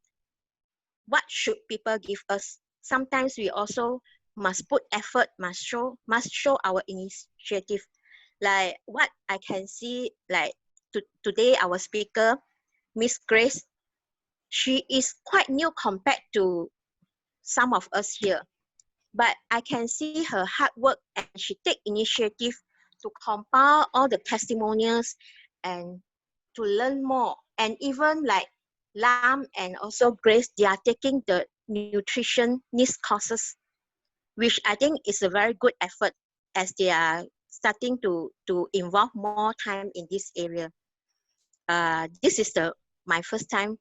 what should people give us. Sometimes we also must put effort, must show our initiative. Like what I can see, like today our speaker, Miss Grace, she is quite new compared to some of us here. But I can see her hard work, and she take initiative to compile all the testimonials and to learn more. And even like Lam and also Grace, they are taking the nutritionist courses, which I think is a very good effort as they are starting to involve more time in this area. This is my first time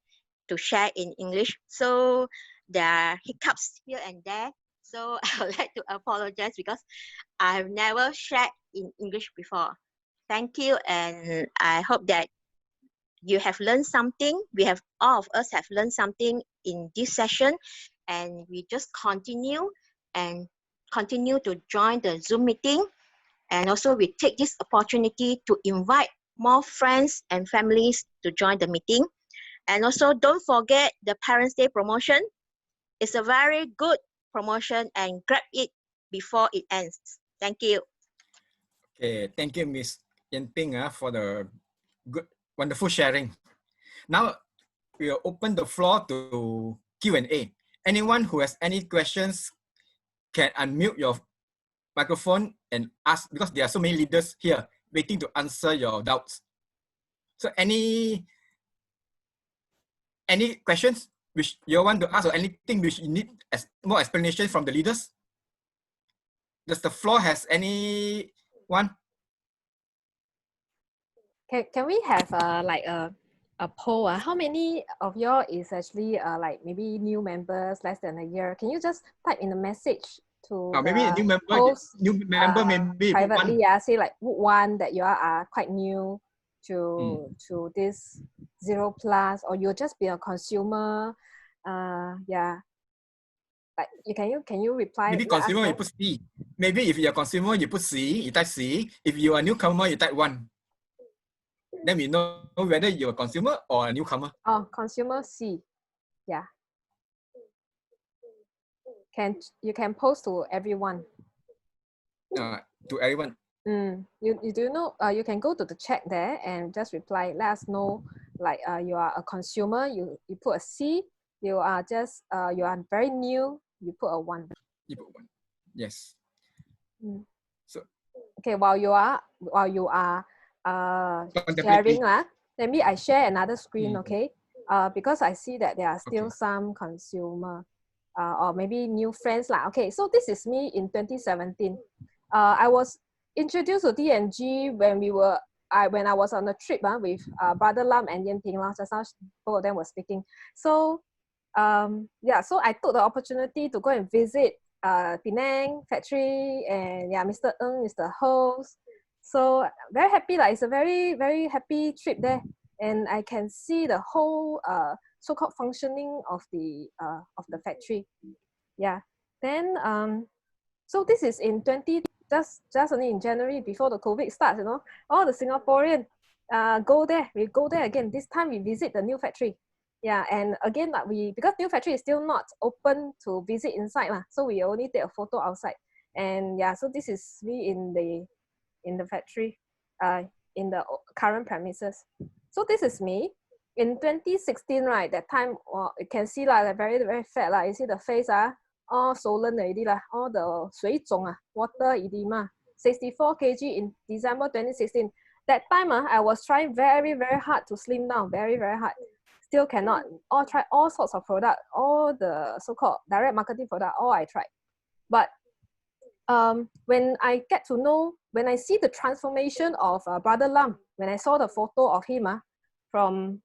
to share in English, so there are hiccups here and there. So I would like to apologize because I've never shared in English before. Thank you, and I hope that you have learned something. All of us have learned something in this session, and we just continue to join the Zoom meeting. And also we take this opportunity to invite more friends and families to join the meeting. And also don't forget the Parents' Day promotion. It's a very good promotion, and grab it before it ends. Thank you. Okay, thank you, Miss Yan Ping, for the good, wonderful sharing. Now, we'll open the floor to Q&A. Anyone who has any questions can unmute your microphone and ask, because there are so many leaders here waiting to answer your doubts. So any questions which you want to ask, or anything which you need more explanation from the leaders? Does the floor has anyone? Can we have like a poll? How many of y'all is actually like maybe new members, less than a year? Can you just type in the message to Maybe a new member, post, maybe privately? one. Yeah, say like one that you are quite new to this 0+, or you'll just be a consumer. Yeah. Like can you reply? Maybe consumer you put C. Maybe if you're a consumer you put C, you type C. If you are a newcomer you type 1. Then we know whether you're a consumer or a newcomer. Oh, consumer C. Yeah. You can post to everyone. To everyone. You do know you can go to the chat there and just reply. Let us know like you are a consumer. You put a C. You are just you are very new. You put a 1. You put 1. Yes. So okay, while you are sharing, let me I share another screen, okay? Because I see that there are still some consumer or maybe new friends lah. Okay, so this is me in 2017. I was introduced to DNG when I was on a trip with Brother Lam and Yan Ping. Just now both of them were speaking. So yeah, so I took the opportunity to go and visit Penang factory, and yeah, Mr. Ng is the host. So very happy, like it's a very, very happy trip there. And I can see the whole so-called functioning of the factory. Yeah. Then so this is in just only in January before the COVID starts, you know. All the Singaporean we go there again. This time we visit the new factory. Yeah, and again, like because new factory is still not open to visit inside lah, so we only take a photo outside. And yeah, so this is me in the factory, in the current premises. So this is me in 2016, right? That time, you can see like very, very fat lah. You see the face all swollen already lah, all the 水肿 water edema. 64 kg in December 2016. That time I was trying very, very hard to slim down, very, very hard. Still cannot. Try all sorts of product, all the so-called direct marketing product, all I tried. But when I get to know, when I see the transformation of Brother Lam, when I saw the photo of him from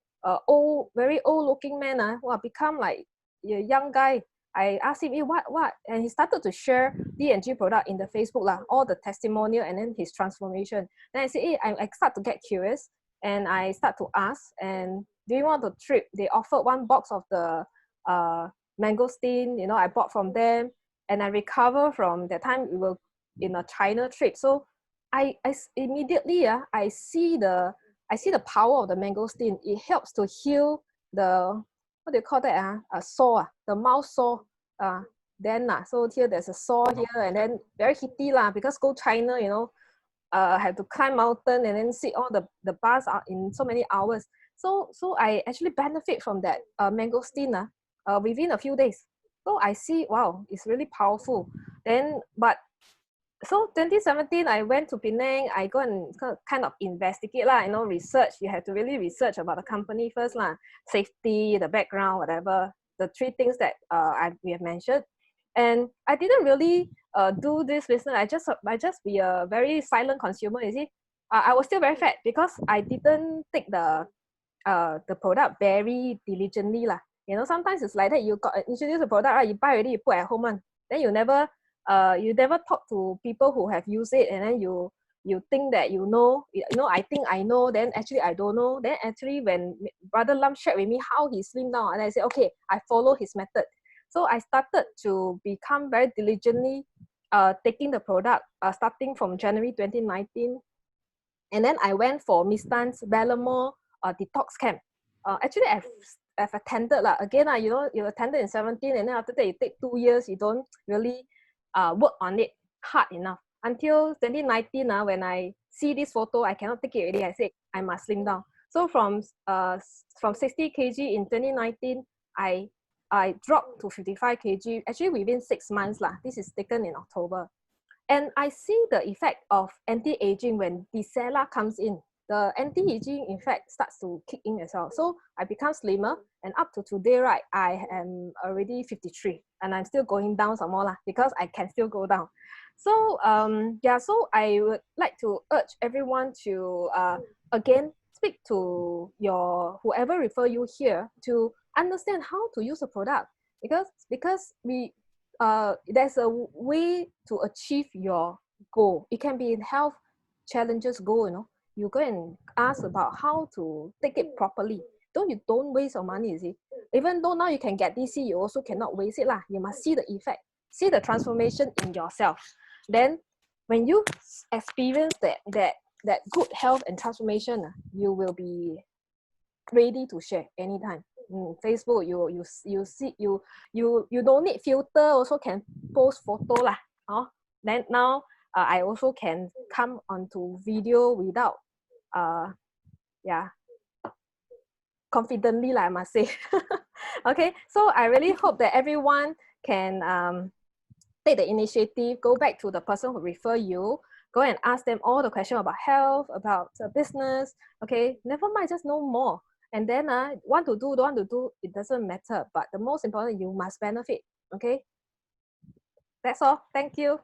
very old looking man, become like a young guy. I asked him, what? And he started to share DNG product in the Facebook, all the testimonial and then his transformation. Then I said, I start to get curious, and I start to ask, and do you want to trip? They offered 1 box of the mangosteen, you know, I bought from them, and I recover from that time we were in a China trip. So I immediately I see the power of the mangosteen. It helps to heal the, what do you call that? A sore, the mouth sore. So here there's a sore here, and then very heaty because go China, you know, have to climb mountain and then sit all the bus in so many hours. So I actually benefit from that mangosteen within a few days. So I see, wow, it's really powerful. Then, but so 2017, I went to Penang. I go and kind of investigate lah, research. You have to really research about the company first lah, safety, the background, whatever. The three things that we have mentioned. And I didn't really do this business. I just be a very silent consumer. You see, I was still very fat because I didn't take the product very diligently lah. Sometimes it's like that. You got introduce a product, right? You buy already, you put at home, and then you never talk to people who have used it, and then you think that I think I know, then actually I don't know. Then actually when Brother Lam shared with me how he slimmed down, and I said, okay, I follow his method. So I started to become very diligently taking the product starting from January 2019. And then I went for Miss Tan's Ballamore detox camp. Actually, I've attended again. You attended in 17, and then after that you take 2 years. You don't really work on it hard enough until 2019. When I see this photo, I cannot take it already. I said I must slim down. So from 60 kg in 2019, I dropped to 55 kg. Actually, within 6 months lah. This is taken in October. And I see the effect of anti-aging when Decella comes in. The anti-aging effect starts to kick in as well. So I become slimmer, and up to today, right, I am already 53, and I'm still going down some more lah, because I can still go down. So so I would like to urge everyone to again speak to whoever refer you here to understand how to use a product, because there's a way to achieve your goal. It can be in health challenges goal. You go and ask about how to take it properly. You don't waste your money, you see. Even though now you can get DC, you also cannot waste it lah. You must see the effect, see the transformation in yourself. Then when you experience that good health and transformation, you will be ready to share anytime. Facebook, you see, you don't need filter, also can post photo lah. Then now I also can come onto video without confidently lah, I must say. Okay, so I really hope that everyone can take the initiative, go back to the person who refer you, go and ask them all the questions about health, about business. Okay, never mind, just know more. And then want to do, don't want to do, it doesn't matter. But the most important, you must benefit. Okay, that's all. Thank you.